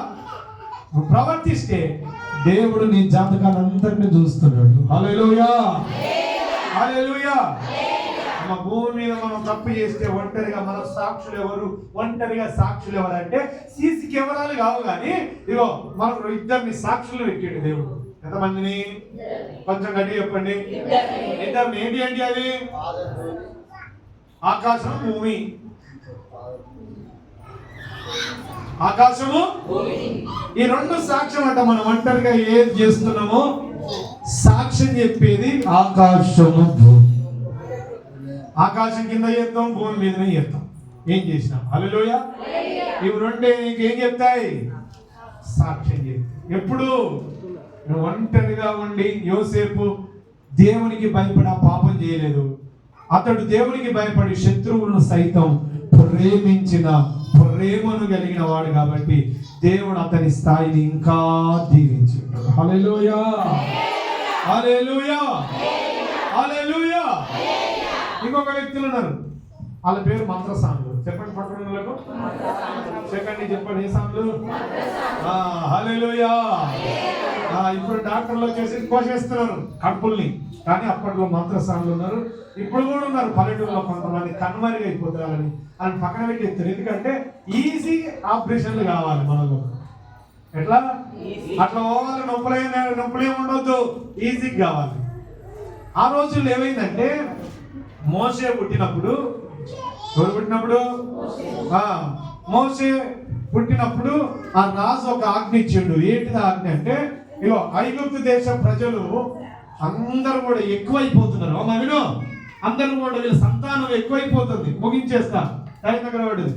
నువ్వు ప్రవర్తిస్తే దేవుడు నీ జాతకాన్ని అందరినీ చూస్తున్నాడు. హల్లెలూయా, హల్లెలూయా. భూమి మీద మనం తప్పు చేస్తే ఒంటరిగా మన సాక్షులు ఎవరు? ఒంటరిగా సాక్షులు ఎవరంటే సీసీ కెమెరాలు కావు, కానీ ఇగో మనకు ఇద్దరిని సాక్షులు పెట్టాడు దేవుడు. ఎంతమందిని? కొంచెం గట్టి చెప్పండి. ఇద్దరిని. ఏంటి అంటే అది? ఆకాశం, భూమి. ఆకాశము, ఈ రెండు సాక్ష్యం అంట. మనం ఒంటరిగా ఏది చేస్తున్నామో సాక్ష్యం చెప్పేది ఆకాశము, భూమి. ఆకాశం కింద చేస్తాం, భూమి మీదనే చేస్తాం. ఏం చేసినాం? హల్లెలూయా. ఇవి రెండే నీకేం చెప్తాయి? సాక్ష్యం చెప్తాయి. ఎప్పుడు నువ్వు ఒంటరిగా ఉండి, యోసేపు దేవునికి భయపడి పాపం చేయలేదు. అతడు దేవునికి భయపడి శత్రువులను సైతం ప్రేమించిన ప్రేమను కలిగిన వాడు కాబట్టి దేవుడు అతని స్థాయిని ఇంకా దీవించాడు. హల్లెలూయా, హల్లెలూయా, హల్లెలూయా. ఇంకొక వ్యక్తులు ఉన్నారు, వాళ్ళ పేరు మంత్రసానులు. చెప్పండి పట్టణాలకు, చెప్పండి ఏ సాములు? హల్లెలూయా. ఇప్పుడు డాక్టర్లు వచ్చేసి కోసేస్తున్నారు కడుపుల్ని, కానీ అప్పట్లో మంత్రసానులు ఉన్నారు. ఇప్పుడు కూడా ఉన్నారు పల్లెటూరులో కొంతమంది. కనుమరుగు అయిపోతారని అని పక్కన పెట్టి, ఎందుకంటే ఈజీ ఆపరేషన్లు కావాలి మనకు. ఎట్లా? అట్లా పోవాలి, నొప్పులేం ఉండొద్దు, ఈజీగా కావాలి. ఆ రోజుల్లో ఏమైందంటే, మోషే పుట్టినప్పుడు, ఎవరు పుట్టినప్పుడు? మోషే పుట్టినప్పుడు ఆ రాజు ఒక ఆజ్ఞ ఇచ్చిండు. ఏంటిది ఆజ్ఞ అంటే, ఇగో ఐగుప్తు దేశ ప్రజలు అందరూ కూడా ఎక్కువైపోతున్నారు. విను, అందరూ కూడా వీళ్ళ సంతానం ఎక్కువైపోతుంది. ముగించేస్తా, టైం దగ్గర పడింది.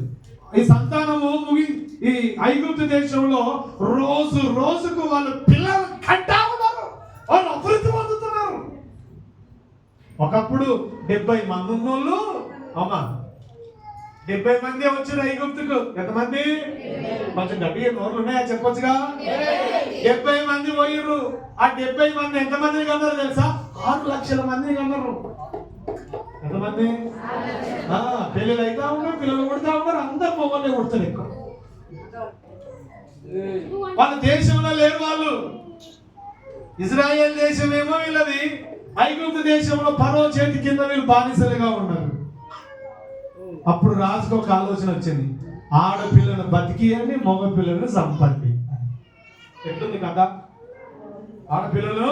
ఈ సంతానము ఈ ఐగుప్తు దేశంలో రోజు రోజుకు వాళ్ళు పిల్లలు కంటా ఉన్నారు, వాళ్ళు అభివృద్ధి పొందుతున్నారు. ఒకప్పుడు 70 మంది ఉన్నోళ్ళు, అమ్మా 70 మంది వచ్చారు ఐగుప్తుకు. ఎంతమంది? కొంచెం గట్టిగా నోర్లు ఉన్నాయా చెప్పొచ్చుగా. 70 మంది పోయిర్రు. ఆ 70 మంది ఎంతమందిని కన్నారు తెలుసా? 6 లక్షల మందిని కన్నారు. ఎంతమంది? పెళ్ళిళ్ళు అవుతా ఉన్నారు, పిల్లలు కొడుతా ఉన్నారు, అందరు మొగలే కొడుతారు. ఎక్కువ వాళ్ళ దేశంలో లేరు వాళ్ళు. ఇజ్రాయెల్ దేశం ఏమో వీళ్ళది, ఐగుప్తు దేశంలో ఫరో చేతి కింద వీళ్ళు బానిసలుగా ఉన్నారు. అప్పుడు రాజుకు ఒక ఆలోచన వచ్చింది, ఆడపిల్లను బతికియండి, మగ పిల్లలను చంపండి. ఎట్లుంది కదా? ఆడపిల్లలు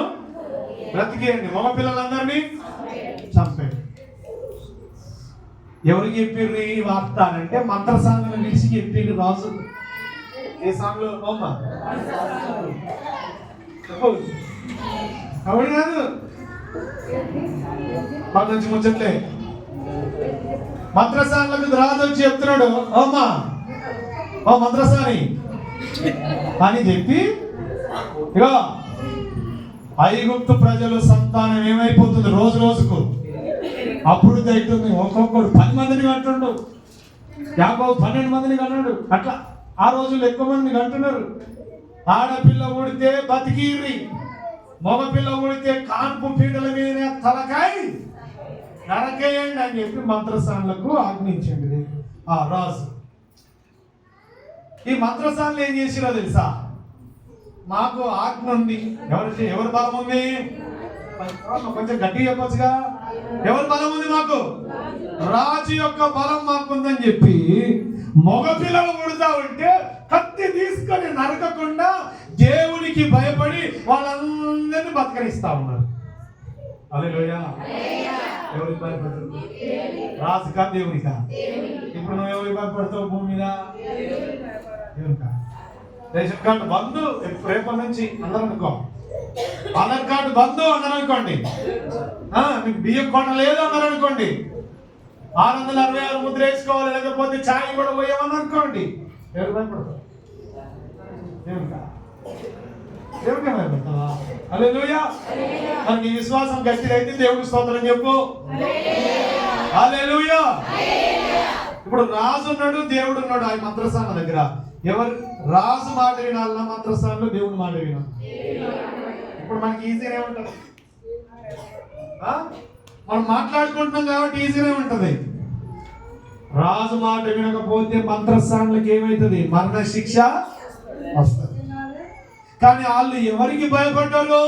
బ్రతికేయండి, మగ పిల్లలందరినీ చంపండి. ఎవరికి చెప్పిర్రు ఈ వార్త అంటే, మంత్రసాంగను పిలిచి చెప్పిండు రాజు. ఏ సాంగ్లో? చెప్పు. అవును కాదు, వాళ్ళ నుంచి ముచ్చట్లే. మంత్రసానులకు రాజు వచ్చి చెప్తున్నాడు, అమ్మా ఓ మంత్రసాని అని చెప్పి, ఇగో ఐగుప్తు ప్రజలు సంతానం ఏమైపోతుంది రోజు రోజుకు అభివృద్ధి అవుతుంది. ఒక్కొక్కడు 10 మందిని కంటుండు, యాకోబు 12 మందిని కన్నాడు. అట్లా ఆ రోజుల్లో ఎక్కువ మందిని కంటున్నారు. ఆడపిల్ల ఊడితే బతికిర్రి, మగపిల్ల ఊడితే కాన్పు పీటల మీద తలకాయ నరకేయండి అని చెప్పి మంత్రసానులకు ఆజ్ఞించండి ఆ రాజు. ఈ మంత్రసానులు ఏం చేసిరో తెలుసా? మాకు ఆజ్ఞ ఉంది. ఎవరి బలం ఉంది? కొంచెం గట్టిగా చెప్పొచ్చుగా. ఎవరి బలం ఉంది? మాకు రాజు యొక్క బలం మాకుందని చెప్పి మగ పిల్లలు పుడతా ఉంటే కత్తి తీసుకొని నరకకుండా దేవునికి భయపడి వాళ్ళందరినీ బతకనిస్తా ఉన్నారు. హల్లెలూయా. ఎవరికి భయపడతారు? రాజుకా దేవునికా? ఇప్పుడు నువ్వు ఎవరికి భయపడతావు భూమి మీద? దేవునికా? రేషన్ కార్డు బంధు రేపటి నుంచి అందరూ అనుకో. ఆధార్ కార్డు బంధు అన్నారు అనుకోండి, మీకు బియ్యం కొన లేదు అన్నారు అనుకోండి, 666 ముద్ర వేసుకోవాలి, లేకపోతే ఛాయ్ కూడా పోయామని అనుకోండి. ఎవరు భయపడతారు? దేవునికా? దేవుడికే భయపడతావా? హల్లెలూయా. మరి నీ విశ్వాసం గట్టిదైతే దేవుడికి స్తోత్రం చెప్పు. హల్లెలూయా. ఇప్పుడు రాజు ఉన్నాడు, దేవుడు ఉన్నాడు. ఆ మంత్రసాన దగ్గర ఎవరు రాజు మాట వినాలన్నా మంత్రసానంలో దేవుడి మాట వినాలి. ఇప్పుడు మనకి ఈజీనే ఉంటుంది, మనం మాట్లాడుకుంటున్నాం కాబట్టి ఈజీనే ఉంటుంది. రాజు మాట వినకపోతే మంత్రస్థానులకు ఏమవుతుంది? మరణ శిక్ష వస్తుంది. కానీ వాళ్ళు ఎవరికి భయపడ్డారు?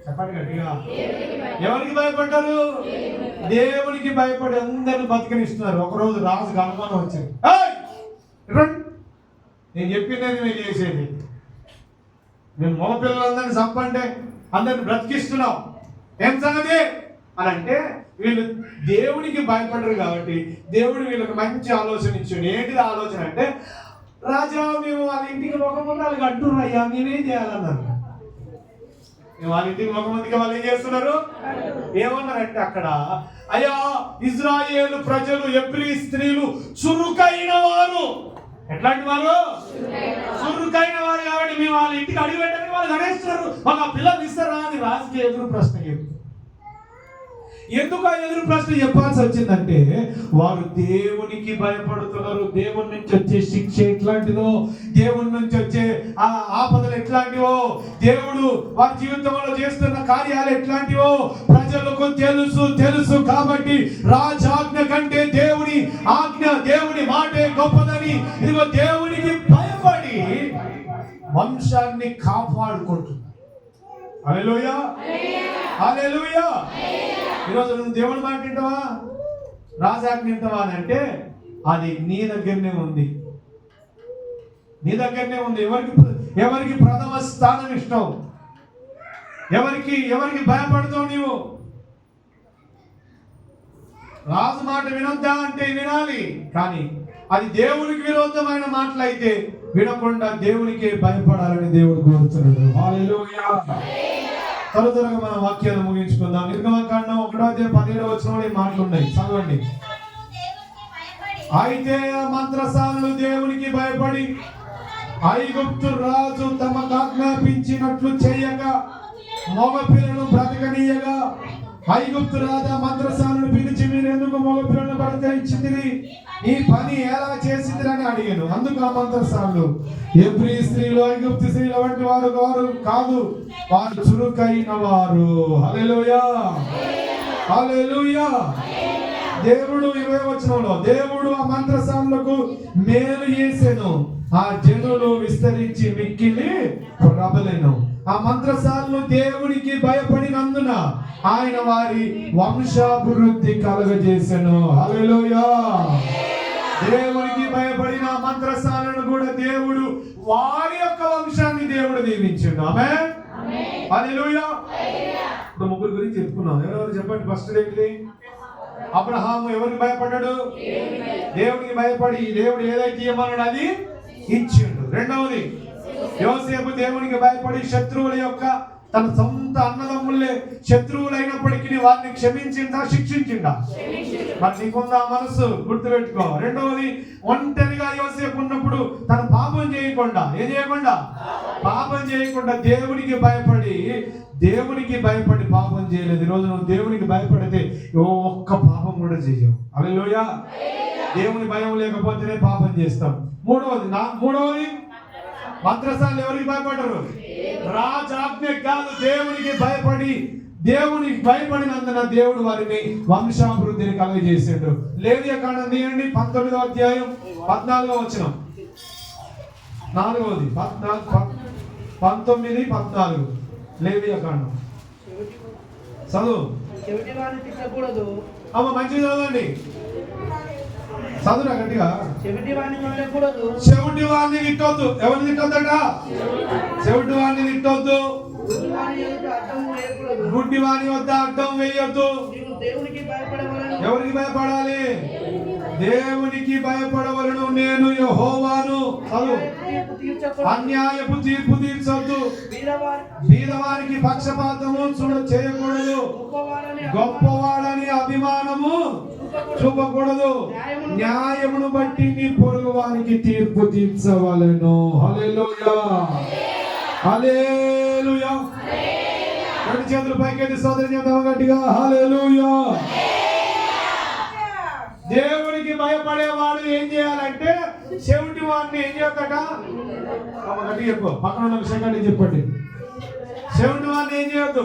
చెప్పండి గట్టిగా. ఎవరికి భయపడ్డారు? దేవునికి భయపడి అందరిని బతికనిస్తున్నారు. ఒకరోజు రాజుకు అనుమానం వచ్చింది. నేను చెప్పింది నేను చేసేది. నేను మగ పిల్లలందరినీ చంపంటే అందరిని బ్రతికిస్తున్నావు, ఏం సంగతి అని అంటే, వీళ్ళు దేవునికి భయపడరు కాబట్టి దేవుడు వీళ్ళకి మంచి ఆలోచన ఇచ్చిండు. ఏంటిది ఆలోచన అంటే, రాజా మేము వాళ్ళ ఇంటికి ఒక ముందు వాళ్ళకి అంటున్నారు, అయ్యా నేనేం చేయాలన్నారు. మేము వాళ్ళ ఇంటికి ఒక మందికి వాళ్ళు ఏం చేస్తున్నారు, ఏమన్నారంటే అక్కడ, అయ్యా ఇజ్రాయేలు ప్రజలు ఎబ్రీ స్త్రీలు చురుకైన వారు. ఎట్లాంటి వారు? చురుకైన వారు కాబట్టి మేము వాళ్ళ ఇంటికి అడిగి పెట్టడానికి వాళ్ళు గణేస్తున్నారు, మాకు ఆ పిల్లలు ఇస్తారా అని రాజుకి ఎదురు ప్రశ్న చెప్తారు. ఎందుకు ఆ ఎదురు ప్రశ్న చెప్పాల్సి వచ్చిందంటే, వారు దేవునికి భయపడుతున్నారు. దేవుని నుంచి వచ్చే శిక్ష ఎట్లాంటిదో, దేవుని నుంచి వచ్చే ఆ ఆపదలు ఎట్లాంటివో, దేవుడు వారి జీవితంలో చేస్తున్న కార్యాలు ఎట్లాంటివో ప్రజలకు తెలుసు కాబట్టి రాజాజ్ఞ కంటే దేవుని ఆజ్ఞ, దేవుని మాటే గొప్పదని ఇదిగో దేవునికి భయపడి వంశాన్ని కాపాడుకుంటున్నారు. హల్లెలూయా, హల్లెలూయా. ఈరోజు నువ్వు దేవుని మాట వింటావా, రాజాజ్ఞ వింటావా అని అంటే అది నీ దగ్గరనే ఉంది, నీ దగ్గరనే ఉంది. ఎవరికి ప్రథమ స్థానం ఇష్టం, ఎవరికి భయపడతావు నీవు? రాజు మాట వినొద్దా అంటే వినాలి, కానీ అది దేవునికి విరోధమైన మాటలైతే వినకుండా దేవునికి భయపడాలని దేవుడు కోరుతున్నాడు. హల్లెలూయా. త్వరగా మన వాక్యాన్ని ముగించుకుందాం. నిర్గమకాండం 1:17 మాటలు ఉన్నాయి, చదవండి. అయితే ఆ మంత్రసానులు దేవునికి భయపడి ఐగుప్తు రాజు తమకు ఆజ్ఞాపించినట్లు చేయక మగ పిల్లలను బ్రతకనీయగా, ఐగుప్తు రాజా మంత్రసానులు పిలిచి, మీరు ఎందుకు మగ పిల్లలను బ్రతకనిచ్చింది, ఈ పని ఎలా చేసిందని అడిగాను. అందుకు ఆ మంత్రసానులు, ఎబ్రీ స్త్రీలు ఐగుప్తు స్త్రీల వంటి వారు కాదు, వారు చురుకైన వారు. హల్లెలూయా, హల్లెలూయా. దేవుడు 20వ వచనంలో, దేవుడు ఆ మంత్రసానులకు మేలు చేసెను, ఆ జనులు విస్తరించి మిక్కిలి ప్రబలెను. ఆ మంత్రసానులు దేవునికి భయపడినందున ఆయన వారి వంశాభివృద్ధి కలుగజేసెను. హల్లెలూయా. దేవునికి భయపడిన మంత్రసాలను కూడా దేవుడు వారి యొక్క వంశాన్ని దేవుడు దీవించిండు. ఆమేన్, హల్లెలూయా. ఇప్పుడు ముగ్గురు గురించి చెప్పుకున్నాం. ఎవరెవరు చెప్పండి. ఫస్ట్ ఏంటి? అబ్రహాము ఎవరికి భయపడ్డాడు? దేవునికి భయపడి దేవుడు ఏదైతే ఇవ్వమన్నాడు అది ఇచ్చిండు. రెండవది యోసేపు దేవునికి భయపడి శత్రువుల యొక్క, తన సొంత అన్నదమ్ములే శత్రువులైనప్పటికీ వారిని క్షమించిందా, శిక్షించిందా? మరి నీకుందా మనసు? గుర్తుపెట్టుకో. రెండవది, ఒంటరిగా యోసేపు ఉన్నప్పుడు తను పాపం చేయకుండా, ఏం చేయకుండా, పాపం చేయకుండా దేవునికి భయపడి పాపం చేయలేదు. ఈరోజు నువ్వు దేవునికి భయపడితే ఒక్క పాపం కూడా చేయవు. హల్లెలూయా. దేవుని భయం లేకపోతేనే పాపం చేస్తాం. మూడవది మంత్రసానులు ఎవరికి భయపడ్డారు? రాజాజ్ఞ కాదు, దేవునికి భయపడినందున దేవుడు వారిని వంశాభివృద్ధిని కలుగజేసాడు. లేవియాకాండం తీయండి, 19వ అధ్యాయం 14వ వచనం. 4వది 19, 14 లేవియాకాండం చదువు. అమ్మ మంచిగా చదవండి, చదువురా గట్టిగా. చెవిటి వాడిని తిట్టొద్దు. ఎవరిని తిట్టొద్దట? చెవిటి వాడిని తిట్టొద్దు, గుడ్డి వాని వద్ద అడ్డం వేయొద్దు. ఎవరికి భయపడాలి? దేవునికి భయపడవలను, నేను యెహోవాను. అన్యాయపు తీర్పు తీర్చొద్దు, బీదవారికి పక్షపాతము చేయకూడదు, గొప్పవాడని అభిమానము చూపకూడదు, న్యాయమును బట్టి నీ పొరుగు వారికి తీర్పు తీర్చవలెను. హల్లెలూయా, హల్లెలూయా. రెండు చేతులు పైకెత్తి స్తోత్రం చేద్దాం గట్టిగా. హల్లెలూయా. దేవునికి భయపడేవాడు ఏం చేయాలంటే, చెవిటి వాడిని ఏం చేస్తాడ? గట్టిగా చెప్పు, పక్కన ఉన్న విషయం చెప్పండి. చెవిటి వాడిని ఏం చేయొద్దు.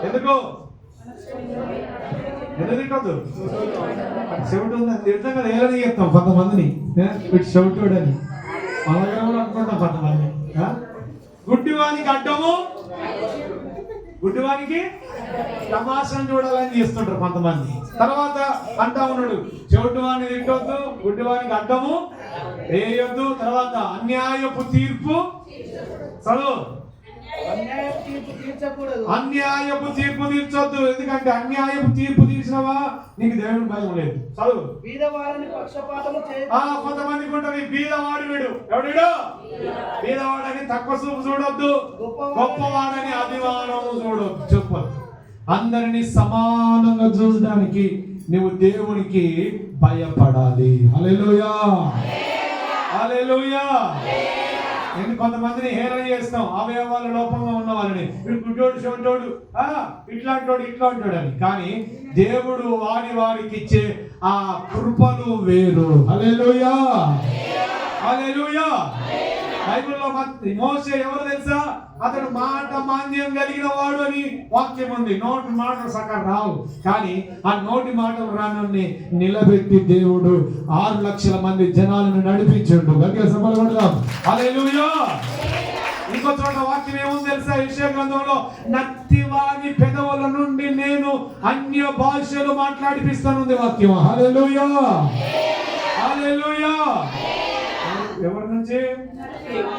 ఎందుకు తిట్టద్దు? చెవిటి ఉంది తిడతాం కదా, ఏలని చెప్తాం కొంతమందిని, చెవిటోడు అని. మన దగ్గర కూడా అనుకుంటాం కొంతమంది. గుడ్డివానికి అడ్డము, గుడ్డివానికి తమాషాన్ని చూడాలని చేస్తుంటారు కొంతమంది. తర్వాత అంటా ఉన్నాడు, చెవిటివాణి తిట్టొద్దు, గుడ్డివానికి అడ్డము వేయొద్దు. తర్వాత అన్యాయపు తీర్పు చదువు, అన్యాయపు తీర్పు తీర్చొద్దు. ఎందుకంటే అన్యాయపు తీర్పు తీర్చినవా నీకు దేవుని భయం లేదు. చదువు, కొంతమందికి ఉంటుంది బీదవాడు, వీడు ఎవడు బీదవాడని తక్కువ చూపు చూడొద్దు, గొప్పవాడని అభిమానము చూడొద్దు, చెప్పొద్దు. అందరినీ సమానంగా చూడడానికి నువ్వు దేవునికి భయపడాలి. హల్లెలూయా, హల్లెలూయా. నేను కొంతమందిని హేళన చేస్తాం, అవయవాల లోపంగా ఉన్న వాళ్ళని, వీడు గుడ్డోడు, చెవిటోడు, ఇట్లాంటోడు ఇట్లాంటోడు అని. కానీ దేవుడు వారికి ఇచ్చే ఆ కృపలు వేరు. హల్లెలూయా, హల్లెలూయా. బైబిల్లో మోషే ఎవరు తెలుసా? అతడు మాట మాంద్యం కలిగిన వాడు అని వాక్యం ఉంది. నోటి మాటలు సగం రావు, కానీ ఆ నోటి మాటలు రానని నిలబెట్టి దేవుడు 6 లక్షల మంది జనాలను నడిపించాడు. గట్టిగా సభలు కొడదాం. హల్లెలూయా. ఇంకో చోట వాక్యం ఏముంది తెలుసా? యెషయా గ్రంథంలో, నత్తివాని పెదవుల నుండి నేను అన్య భాషలు మాట్లాడిపిస్తానుంది వాక్యం. హల్లెలూయా, హల్లెలూయా. ఎవరి నుంచి?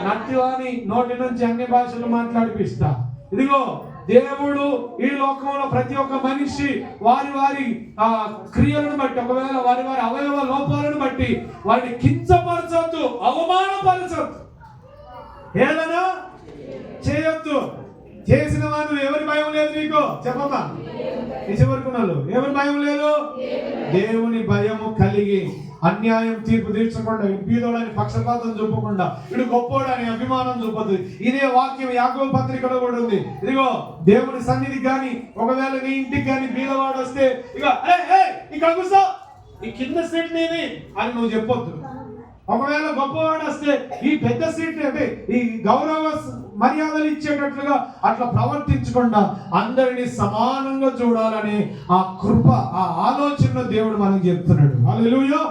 నత్తివాని నోటి నుంచి అన్ని భాషలు మాట్లాడిపిస్తా. ఇదిగో దేవుడు ఈ లోకంలో ప్రతి ఒక్క మనిషి వారి క్రియలను బట్టి, ఒకవేళ వారి అవయవ లోపాలను బట్టి వారిని కించపరచొద్దు, అవమానపరచొద్దు, హేళన చేయొద్దు. చేసిన వారు ఎవరి భయం లేదు నీకు? చెప్పమ్మా, నిజవరకున్నాళ్ళు ఎవరి భయం లేదు? దేవుని భయము కలిగి అన్యాయం తీర్పు తీర్చకుండా, బీదోడని పక్షపాతం చూపకుండా, వీడు గొప్పోడని అభిమానం చూపదు. ఇదే వాక్యం యాకోబు పత్రికలో కూడా ఉంది. ఇదిగో దేవుని సన్నిధికి కానీ, ఒకవేళ నీ ఇంటికి కానీ బీదవాడు వస్తే, ఇక ఇక్కడ కూర్చో, ఈ కింద సీట్ నేనే అని నువ్వు చెప్పొద్దు. ఒకవేళ గొప్పవాడు వస్తే ఈ పెద్ద సీట్ అంటే ఈ గౌరవ మర్యాదలు ఇచ్చేటట్లుగా అట్లా ప్రవర్తించకుండా అందరినీ సమానంగా చూడాలని ఆ కృప, ఆ ఆలోచన దేవుడు మనకు చెప్తున్నాడు. హల్లెలూయా.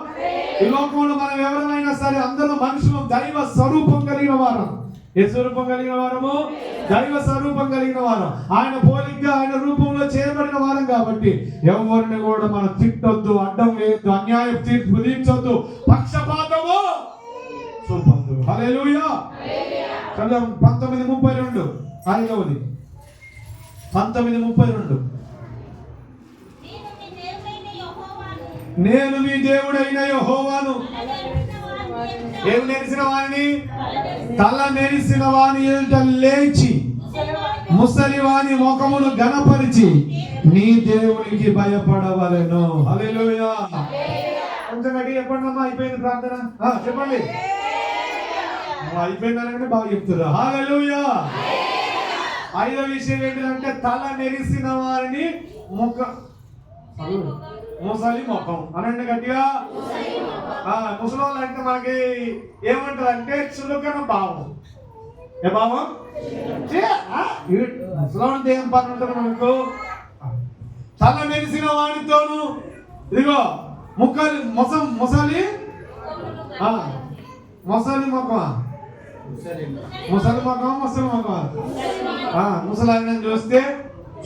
ఈ లోకంలో మనం ఎవరైనా సరే అందరూ మనుషులు దైవ స్వరూపం కలిగిన వారం. ఏ స్వరూపం కలిగిన వారము? దైవ స్వరూపం కలిగిన వారం. ఆయన పోలికగా, ఆయన రూపంలో చేయబడిన వారం కాబట్టి ఎవరిని కూడా మనం తిట్టొద్దు, అడ్డం వేయొద్దు, అన్యాయం తీర్పు తీర్చొద్దు, పక్షపాతము చూపొద్దు. హల్లెలూయా. 19:32 5వది 19:32. నేను మీ దేవుడైన యెహోవాను, ఏం నెరిసిన వారిని? తల నెరిసిన వాని ఎదుట లేచి ముసలి వాని ముఖమును ఘనపరిచి నీ దేవునికి భయపడవలెను. హల్లెలూయా. కొంచెం గట్టిగా చెప్పండి అమ్మా. అయిపోయింది ప్రార్థన, చెప్పండి. అయిపోయిందనంటే బాగా చెప్తున్నారు. హల్లెలూయా. 5వ విషయం ఏంటంటే తల నెరిసిన వారిని ముసలి ముఖం అనండి గట్టిగా. ముసలోళ్ళు అంటే మనకి ఏమంటారు అంటే చులకన భావం. ఏ భావం? ముసలోళ్ళతో ఏం పని ఉంటుంది మనకు? తల నెరిసిన వాడితోను, ఇదిగో ముసలి ముఖం, ముసలి ముఖం, ముసలి ముఖం. ముసలాయనని చూస్తే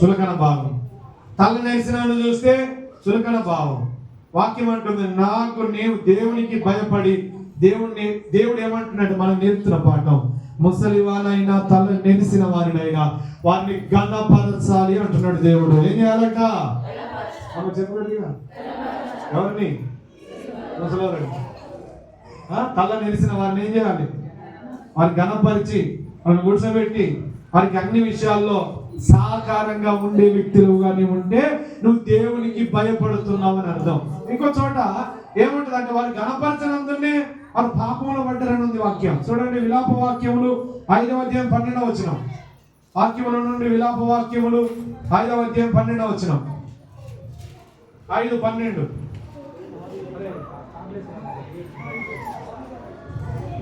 చులకన భావం, తల నెరిసిన చూస్తే చులకన భావం. వాక్యం అంటుంది, నాకు నీవు దేవునికి భయపడి, దేవుడు ఏమంటున్నాడు మనం నేర్చుకున్న పాఠం, ముసలి వానైనా తల నెరిసిన వారినైనా వారిని ఘనపరచాలి అంటున్నాడు దేవుడు. ఏం చేయాలట? చెప్పగలిగా ఎవరిని? ముసలి తల నెరిసిన వారిని ఏం చేయాలి? వారిని ఘనపరిచి, వారిని కూర్చోబెట్టి, వారికి అన్ని విషయాల్లో సహకారంగా ఉండే వ్యక్తులుగా నీవు ఉంటే నువ్వు దేవునికి భయపడుతున్నావు అని అర్థం. ఇంకో చోట ఏముంటుంది అంటే వారు ఘనపరచనందునే వారు పాపంలో పడ్డారని ఉంది వాక్యం. చూడండి, విలాప వాక్యములు 5వ అధ్యాయం 12వ వచనం. వాక్యముల నుండి విలాప వాక్యములు 5వ అధ్యాయం 12వ వచనం. 5:12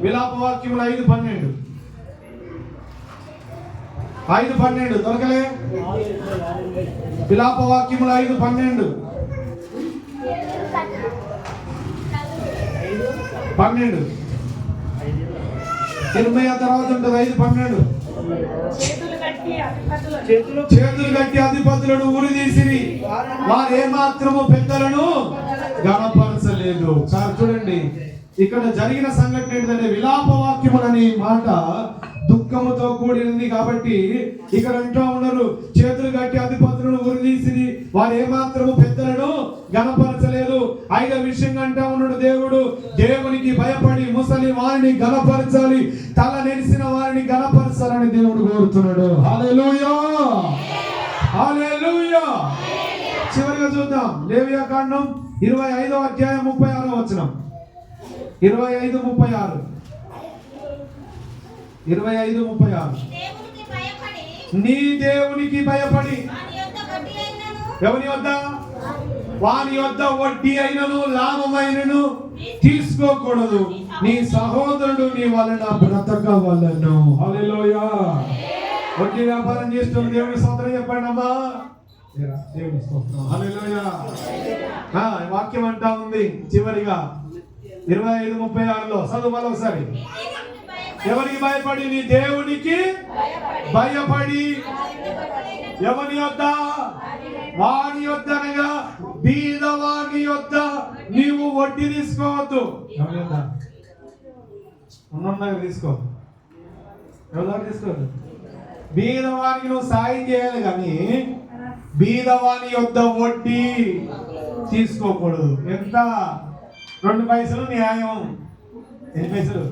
విలాప వాక్యములు 5:12. 5:12 దొరకలే? విలాప వాక్యములు 5:12. 20 తర్వాత ఉంటుంది. 5:12 చేతులు కట్టి అధిపతులను ఉరిదీసిరి, వారు ఏమాత్రము పెద్దలను గణపరచలేదు. సార్ చూడండి, ఇక్కడ జరిగిన సంఘటన ఏంటంటే విలాప వాక్యములనే మాట దుఃఖముతో కూడినది కాబట్టి ఇక్కడ అంటూ ఉన్నారు, చేతులు కట్టి అధిపతులను ఉరిదీసిరి, వారు ఏమాత్రము పెద్దలను గణపరచలేదు. ఐదవ విషయంగా అంటా ఉన్నాడు, దేవుడు దేవునికి భయపడి ముసలి వారిని గణపరచాలి, తల నెరిసిన వారిని గణపరచాలని దేవుడు కోరుతున్నాడు. హల్లెలూయా, హల్లెలూయా. చివరిగా చూద్దాం, లేవియాకాండం 25వ అధ్యాయం 36వ వచనం. 25:36. నీ దేవునికి భయపడి ఎవరి వద్ద? వాని వద్ద వడ్డీ అయినను లాభమైనను తీసుకోకూడదు, నీ సహోదరుడు నీ వలన బ్రతకవలెను. హల్లెలూయా. వడ్డీ వ్యాపారం చేస్తున్న దేవుని స్తోత్రం చెప్పండి అమ్మా. దేవుని స్తోత్రం. హల్లెలూయా. వాక్యం అంటా ఉంది చివరిగా 25:36లో చదువు ఒకసారి. ఎవరికి భయపడి? నీ దేవునికి భయపడి. ఎవరి యొద్ద? వాని యొద్ద అనగా బీదవాని యొద్ద నీవు వడ్డీ తీసుకోవద్దు. ఉన్నగా తీసుకో, ఎవరి తీసుకోవద్దు. బీదవానికి నువ్వు సాయం చేయాలి కానీ బీదవాని యొద్ద వడ్డీ తీసుకోకూడదు. ఎంత? 2 పైసలు న్యాయం. ఎన్ని పైసలు?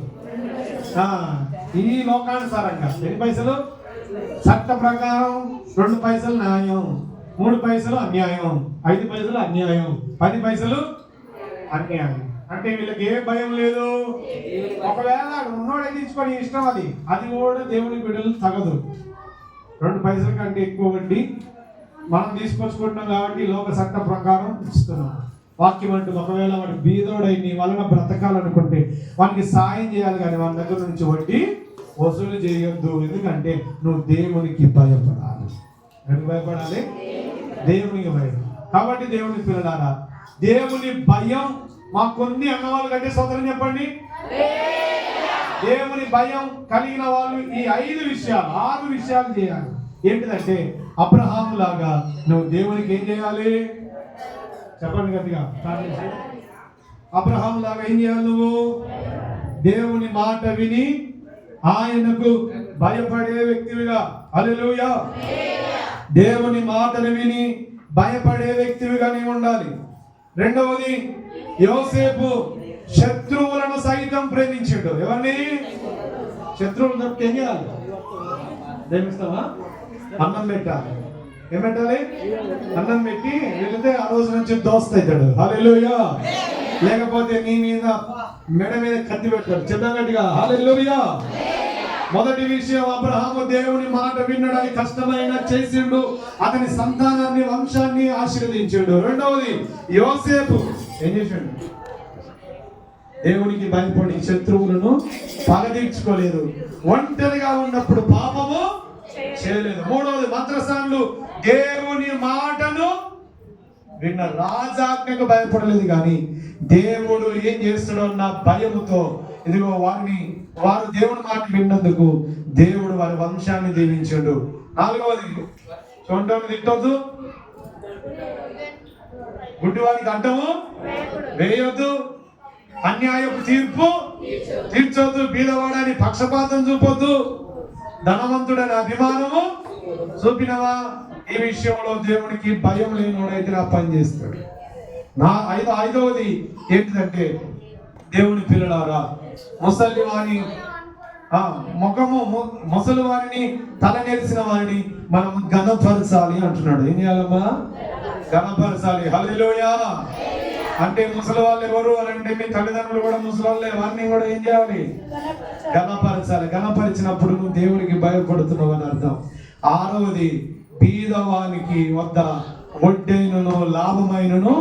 ఈ లోకానుసారంగా ఎన్ని పైసలు? చట్ట ప్రకారం 2 పైసలు న్యాయం, 3 పైసలు అన్యాయం, 5 పైసలు అన్యాయం, 10 పైసలు అన్యాయం. అంటే వీళ్ళకి ఏ భయం లేదు. ఒకవేళ ఉన్నోడే తీసుకొని ఇష్టం, అది కూడా దేవుని బిడ్డలు తగదు. 2 పైసల కంటే ఎక్కువ వడ్డీ మనం తీసుకొచ్చుకుంటున్నాం కాబట్టి లోక చట్ట ప్రకారం ఇస్తున్నాం. వాక్యం అంటూ ఒకవేళ వాడు బీదోడై నీ వలన బ్రతకాలనుకుంటే వానికి సాయం చేయాలి కానీ వాని దగ్గర నుంచి వడ్డీ వసూలు చేయొద్దు. ఎందుకంటే నువ్వు దేవునికి భయపడాలి. ఎందుకు భయపడాలి? దేవునికి భయం. కాబట్టి దేవుని పిల్లలారా, దేవుని భయం మాకొన్ని అన్నవాళ్ళు కంటే సోదరం చెప్పండి. దేవుని భయం కలిగిన వాళ్ళు ఈ 6 విషయాలు చేయాలి. ఏంటిదంటే అబ్రహాము లాగా నువ్వు దేవునికి ఏం చేయాలి? చెప్పండి గట్టిగా. అబ్రహాము లాగా ఏం చేయాలి? నువ్వు దేవుని మాట విని ఆయనకు భయపడే వ్యక్తివిగా. హల్లెలూయా. దేవుని మాటను విని భయపడే వ్యక్తివిగా నీవు ఉండాలి. రెండవది, యోసేపు శత్రువులను సైతం ప్రేమించాడు. ఎవరిని? శత్రువులు తప్పితే ఏం చేయాలి? ప్రేమిస్తావా? అన్నం పెట్టాలి. ఏం పెట్టాలి? అన్నం పెట్టి వెళితే ఆ రోజు నుంచి దోస్త్ అవుతాడు. హల్లెలూయా. లేకపోతే నీ మీద మెడ మీద కత్తి పెట్టాడు. చెడ్డగట్టిగా హల్లెలూయా. మొదటి విషయం, అబ్రహాము దేవుని మాట వినడానికి కష్టమైన చేసిండు, అతని సంతానాన్ని వంశాన్ని ఆశీర్వదించాడు. రెండవది, యోసేపు ఏం చేశాడు? దేవునికి భయపడి శత్రువులను పగదీర్చుకోలేదు, ఒంటరిగా ఉన్నప్పుడు పాపము చేయలేదు. మూడవది, మంత్రసానులు దేవుని మాటను విన్న రాజాజ్ఞకు భయపడలేదు కానీ దేవుడు ఏం చేస్తాడో అన్న భయముతో ఇదిగో వారు దేవుని మాట విన్నందుకు దేవుడు వారి వంశాన్ని దీవించాడు. నాలుగవది, చొంటను తిట్టొద్దు, గుడ్డివానికి అడ్డము వేయొద్దు, అన్యాయపు తీర్పు తీర్చొద్దు, బీదవాడని పక్షపాతం చూపొద్దు, ధనవంతుడని అభిమానము చూపినవా? ఈ విషయంలో దేవునికి భయం లేనివాడైతే నా పని చేస్తాడు. ఐదవది ఏంటిదంటే, దేవుని పిల్లలారా, ముసలి వారిని తల నెరిసిన వారిని మనం ఘనపరచాలి అంటున్నాడు. ఏం చేయాలమ్మా? ఘనపరచాలి. హల్లెలూయా. అంటే ముసలి వాళ్ళు ఎవరు అని అంటే మీ తల్లిదండ్రులు కూడా ముసలి వాళ్ళే, వారిని కూడా ఏం చేయాలి? ఘనపరచాలి. ఘనపరిచినప్పుడు నువ్వు దేవునికి భయపడుతున్నావు అని అర్థం. ఆరవది, బీదవానికి వద్ద వడ్డైనను లాభమైనను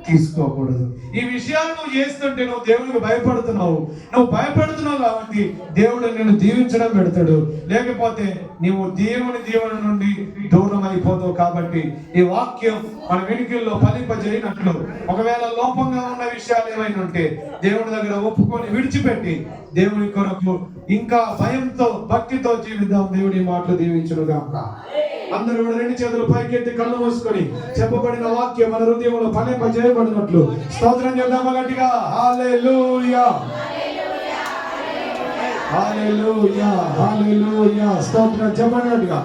తీసుకోకూడదు. ఈ విషయాలు నువ్వు చేస్తుంటే నువ్వు దేవునికి భయపడుతున్నావు. నువ్వు భయపడుతున్నావు కాబట్టి దేవుడు నిన్ను దీవించడం పెడతాడు. లేకపోతే నీవు దేవుని దీవెన నుండి దూరం అయిపోతావు. కాబట్టి ఈ వాక్యం మన వెనుకల్లో ఫలింపజేయనట్లు ఒకవేళ లోపంగా ఉన్న విషయాలు ఏమైనా ఉంటే దేవుని దగ్గర ఒప్పుకొని విడిచిపెట్టి దేవుని కొరకు ఇంకా భయంతో భక్తితో జీవిద్దాం. దేవుడి మాటలు దీవించునుగా. అందరూ కూడా రెండు చేతులు పైకెత్తి కళ్ళు మూసుకొని చెప్పబడిన వాక్యం మన హృదయంలో ఫలింపజేయబడినట్లు స్తోత్రం చేద్దామా గట్టిగా. హల్లెలూయా, హల్లెలూయా, హల్లెలూయా. స్తోత్రం చెప్పండి గట్టిగా.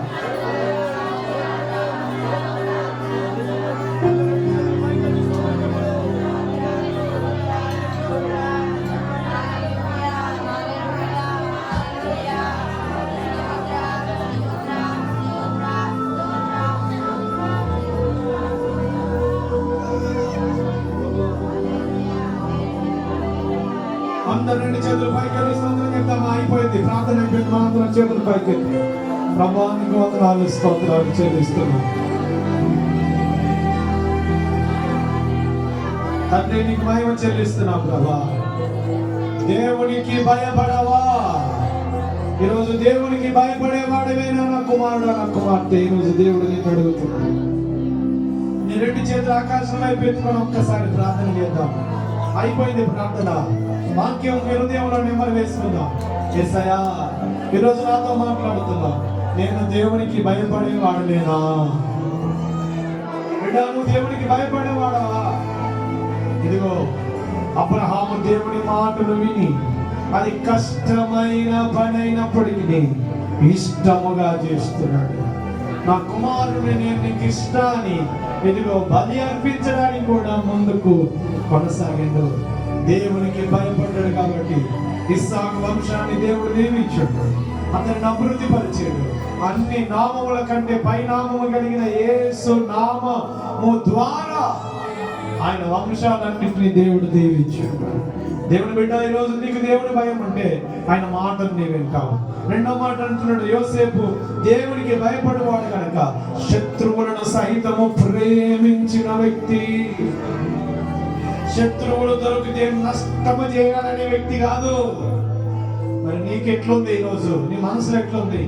అందరూ రెండు చేతులు పైకెత్తి స్తోత్రం చెప్తామా. అయిపోయింది, ప్రార్థన అయిపోయింది. మనందరం చేతులు పైకెత్తి ప్రభువానికి వందనాలు స్తోత్రాలు చెల్లిస్తున్నాం. తండ్రి నీకు మహిమ చెల్లిస్తున్నాం ప్రభా. దేవునికి భయపడవా? ఈరోజు దేవునికి భయపడేవాడవేనా నా కుమారుడు, నా కుమార్తె? ఈరోజు దేవుడు నీకు అడుగుతున్నాడు. నీ రెండు చేతులు ఆకాశం వైపు ఎత్తుకొని ఒక్కసారి ప్రార్థన చేద్దాం. అయిపోయింది ప్రార్థన. వాక్యం హృదయంలో నెమ్మది వేసుకుందాం. యేసయ్యా, ఈరోజు నాతో మాట్లాడుతున్నా. నేను దేవునికి భయపడేవాడునేనా? బిడ్డ, నువ్వు దేవునికి భయపడేవాడవా? ఇదిగో అబ్రహాము దేవుని మాటలు విని అది కష్టమైన పని అయినప్పటికీ ఇష్టముగా చేస్తున్నాడు. నా కుమారుని నేను నీకు ఇష్టాన్ని ఇదిగో బలి అర్పించడానికి కూడా ముందుకు కొనసాగిండు. దేవునికి భయపడ్డాడు కాబట్టి ఇస్సాకు వంశాన్ని దేవుడు దీవించాడు. అతన్ని అభివృద్ధి పరిచాడు. అన్ని నామముల కంటే పైనామము కలిగిన యేసు నామము ద్వారా ఆయన వంశాలన్నింటినీ దేవుడు దీవించాడు. దేవుని బిడ్డ, ఈరోజు నీకు దేవుని భయం అంటే ఆయన మాటను నీ వింటావు. రెండో మాట అంటున్నాడు, యోసేపు దేవునికి భయపడేవాడు కనుక శత్రువులను సహితము ప్రేమించిన వ్యక్తి. శత్రువులు దొరికితే నష్టము చేయాలనే వ్యక్తి కాదు. మరి నీకెట్లుంది? ఈరోజు నీ మనసులో ఎట్లుంది?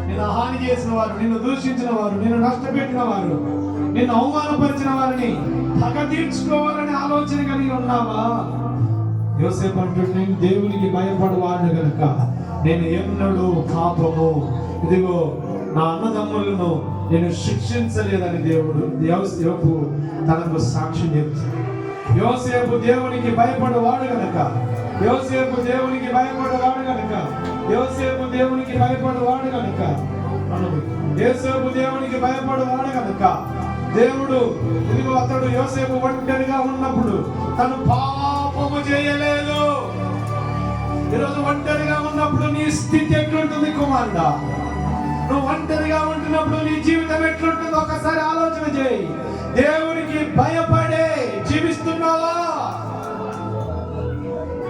నిన్ను హాని చేసిన వారు, నిన్ను దూషించిన వారు, నిన్ను నష్టపెట్టిన వారు, నిన్ను అవమానపరిచిన వారిని పగ తీర్చుకోవాలని ఆలోచన కలిగి ఉన్నావా? యోసేపు అంటున్నాడు, నేను దేవునికి భయపడవాడు కనుక నేను ఎన్నడూ పాపము ఇదిగో నా అన్నదమ్ములను నేను శిక్షించలేదని దేవుడు యోసేపు తనకు సాక్ష్యం చెప్తాడు. యోసేపు దేవునికి భయపడవాడు కనుక, యోసేపు దేవునికి భయపడవాడు కనుక, యోసేపు దేవునికి భయపడవాడు కనుక, యోసేపు దేవునికి భయపడవాడు కనుక దేవుడు ఇదిగో అతడు యోసేపు ఒంటరిగా ఉన్నప్పుడు తను పాపము చేయలేదు. ఈరోజు ఒంటరిగా ఉన్నప్పుడు నీ స్థితి ఎట్లుంటుంది కుమారుడా? నువ్వు ఒంటరిగా ఉంటున్నప్పుడు నీ జీవితం ఎట్లుంటుందో ఒకసారి ఆలోచన చేయి. దేవునికి భయపడే జీవిస్తున్నావా?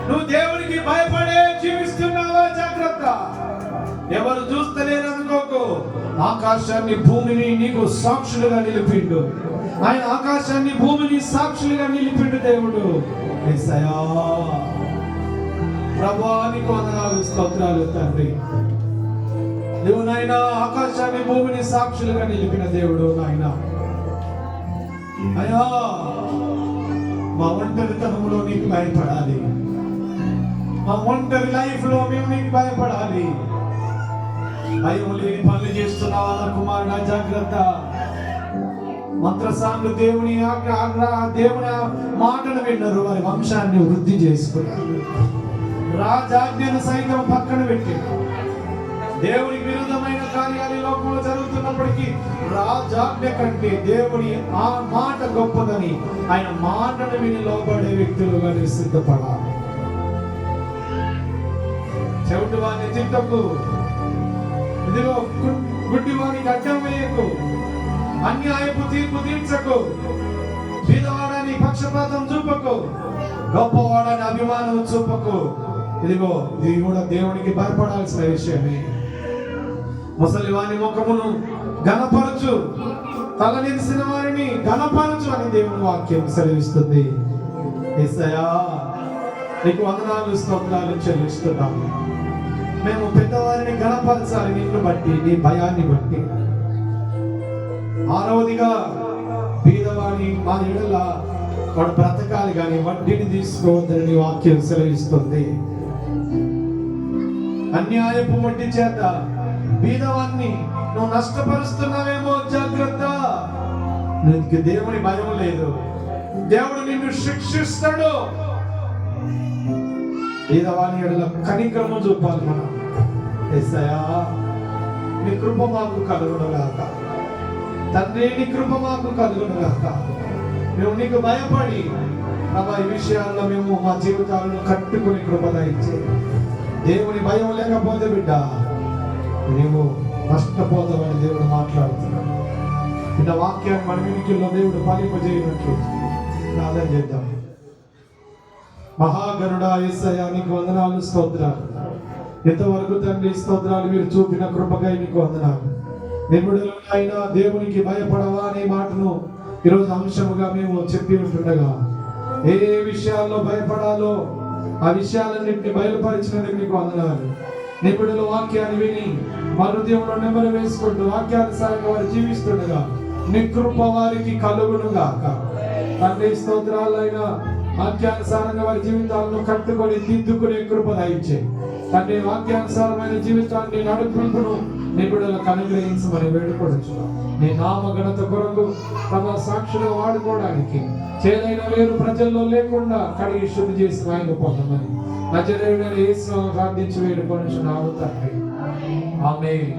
నువ్వు దేవునికి భయపడే జీవిస్తున్నావా? జాగ్రత్త. ఎవరు చూస్తలేరు అనుకోకు. ఆకాశాన్ని భూమిని నీకు సాక్షులుగా నిలిపిండు. ఆయన ఆకాశాన్ని భూమిని సాక్షులుగా నిలిపిండు దేవుడు. యేసయ్యా, ప్రభువా నీకు వందనాలు స్తోత్రాలు తండ్రి. నువ్వు నాయన ఆకాశాన్ని భూమిని సాక్షులుగా నిలిపిన దేవుడు నాయన. అయ్యా, మా ఒంటరితనంలో నీకు భయపడాలి. మా ఒంటరి లైఫ్ లో మేము నీకు భయపడాలి. భయం లేని పనులు చేస్తున్నావా నా కుమారుడా? జాగ్రత్త. మంత్రసానులు దేవుని మాటను విన్నారు, వారి వంశాన్ని వృద్ధి చేసుకున్నారు. రాజాజ్ఞను సైతం పక్కన పెట్టి దేవునికి విరుద్ధమైన కార్యాలు లోకంలో జరుగుతున్నప్పటికీ రాజాజ్ఞ కంటే దేవుని ఆ మాట గొప్పదని ఆయన మాటను విని లోబడే వ్యక్తులుగా సిద్ధపడాలి. చెవిటి వారిని తిట్టకు, ఇదిగో గుడ్డి వారికి అడ్డం వేయకు, అన్యాయపు తీర్పు తీర్చకు, బీదవాడని పక్షపాతం చూపకు, గొప్పవాడని అభిమానం చూపకు. ఇదిగో ఇది కూడా దేవునికి భయపడాల్సిన విషయమే. ముసలి వాని ముఖమును ఘనపరచు, తలనిరిసిన వారిని ఘనపరచు అని దేవుని వాక్యం సెలవిస్తుంది. యేసయ్యా నీకు వందనాలు స్తోత్రాలు చెల్లిస్తున్నాము. మేము పెద్దవారిని ఘనపరచాలి నిన్ను బట్టి, నీ భయాన్ని బట్టి. ఆరవదిగా బీదవాణి మా ఎడల వాడు బ్రతకాలి కానీ వడ్డీని తీసుకోవద్దని నీ వాక్యం సెలవిస్తుంది. అన్యాయపు వడ్డీ చేత బీదవాన్ని నువ్వు నష్టపరుస్తున్నావేమో, జాగ్రత్త. నీకు దేవుని భయం లేదు, దేవుడు నిన్ను శిక్షిస్తాడు. బీదవాని ఎడల కనికరము చూపాలి మనం. యేసయ్యా నీ కృప మాకు కలుగునుగాక. తండ్రి నీ కృప మాకు కలుగునుగాక. మేము నీకు భయపడి ప్రభా ఈ విషయాల్లో మేము మా జీవితాలను కట్టుకుని కృప దయచే. దేవుని భయం లేకపోతే బిడ్డ నీవు నష్టపోతామని దేవుడు మాట్లాడుతున్నాడు. ఇన్న వాక్యాన్ని మన వినికిల్లో దేవుడు ఫలింపజేయనట్లు ప్రార్థన చేద్దాం. మహాగరుడా యేసయ్యా నీకు వందనాలు స్తోత్రాలు. ఇంతవరకు తండ్రి స్తోత్రాలు మీరు చూపిన కృపకై నీకు వందనాలు. నిబుడులు అయినా దేవునికి భయపడవా అనే మాటను ఈరోజు అంశముగా మేము చెప్పి ఉంటుండగా ఏ విషయాల్లో భయపడాలో ఆ విషయాలన్నింటినీ బయలుపరిచినందుకు నీకు వందనాలు. నిబుడుల వాక్యాన్ని విని మా హృదయంలో నెమరు వేసుకుంటూ వాక్యానుసారంగా వారు జీవిస్తుండగా నీ కృప వారికి కలుగునుగాక. తండ్రి స్తోత్రాలైనా వాక్యానుసారంగా వారి జీవితాలను కట్టుకొని దిద్దుకునే కృప దయచేయి. తండ్రి వాక్యానుసారమైన జీవితాన్ని నడుపును నీ బిడ్డలకు అనుగ్రహించమని వేడుకోవచ్చు. నీ నామ ఘనత కొరకు తమ సాక్షులుగా వాడుకోవడానికి చేదైన వేరు ప్రజల్లో లేకుండా కడిగి శుద్ధి చేసి ఆయన పొందమని నజరేయుడైన యేసును ప్రార్థించి వేడుకొనుచున్నాము తండ్రి. ఆమేన్.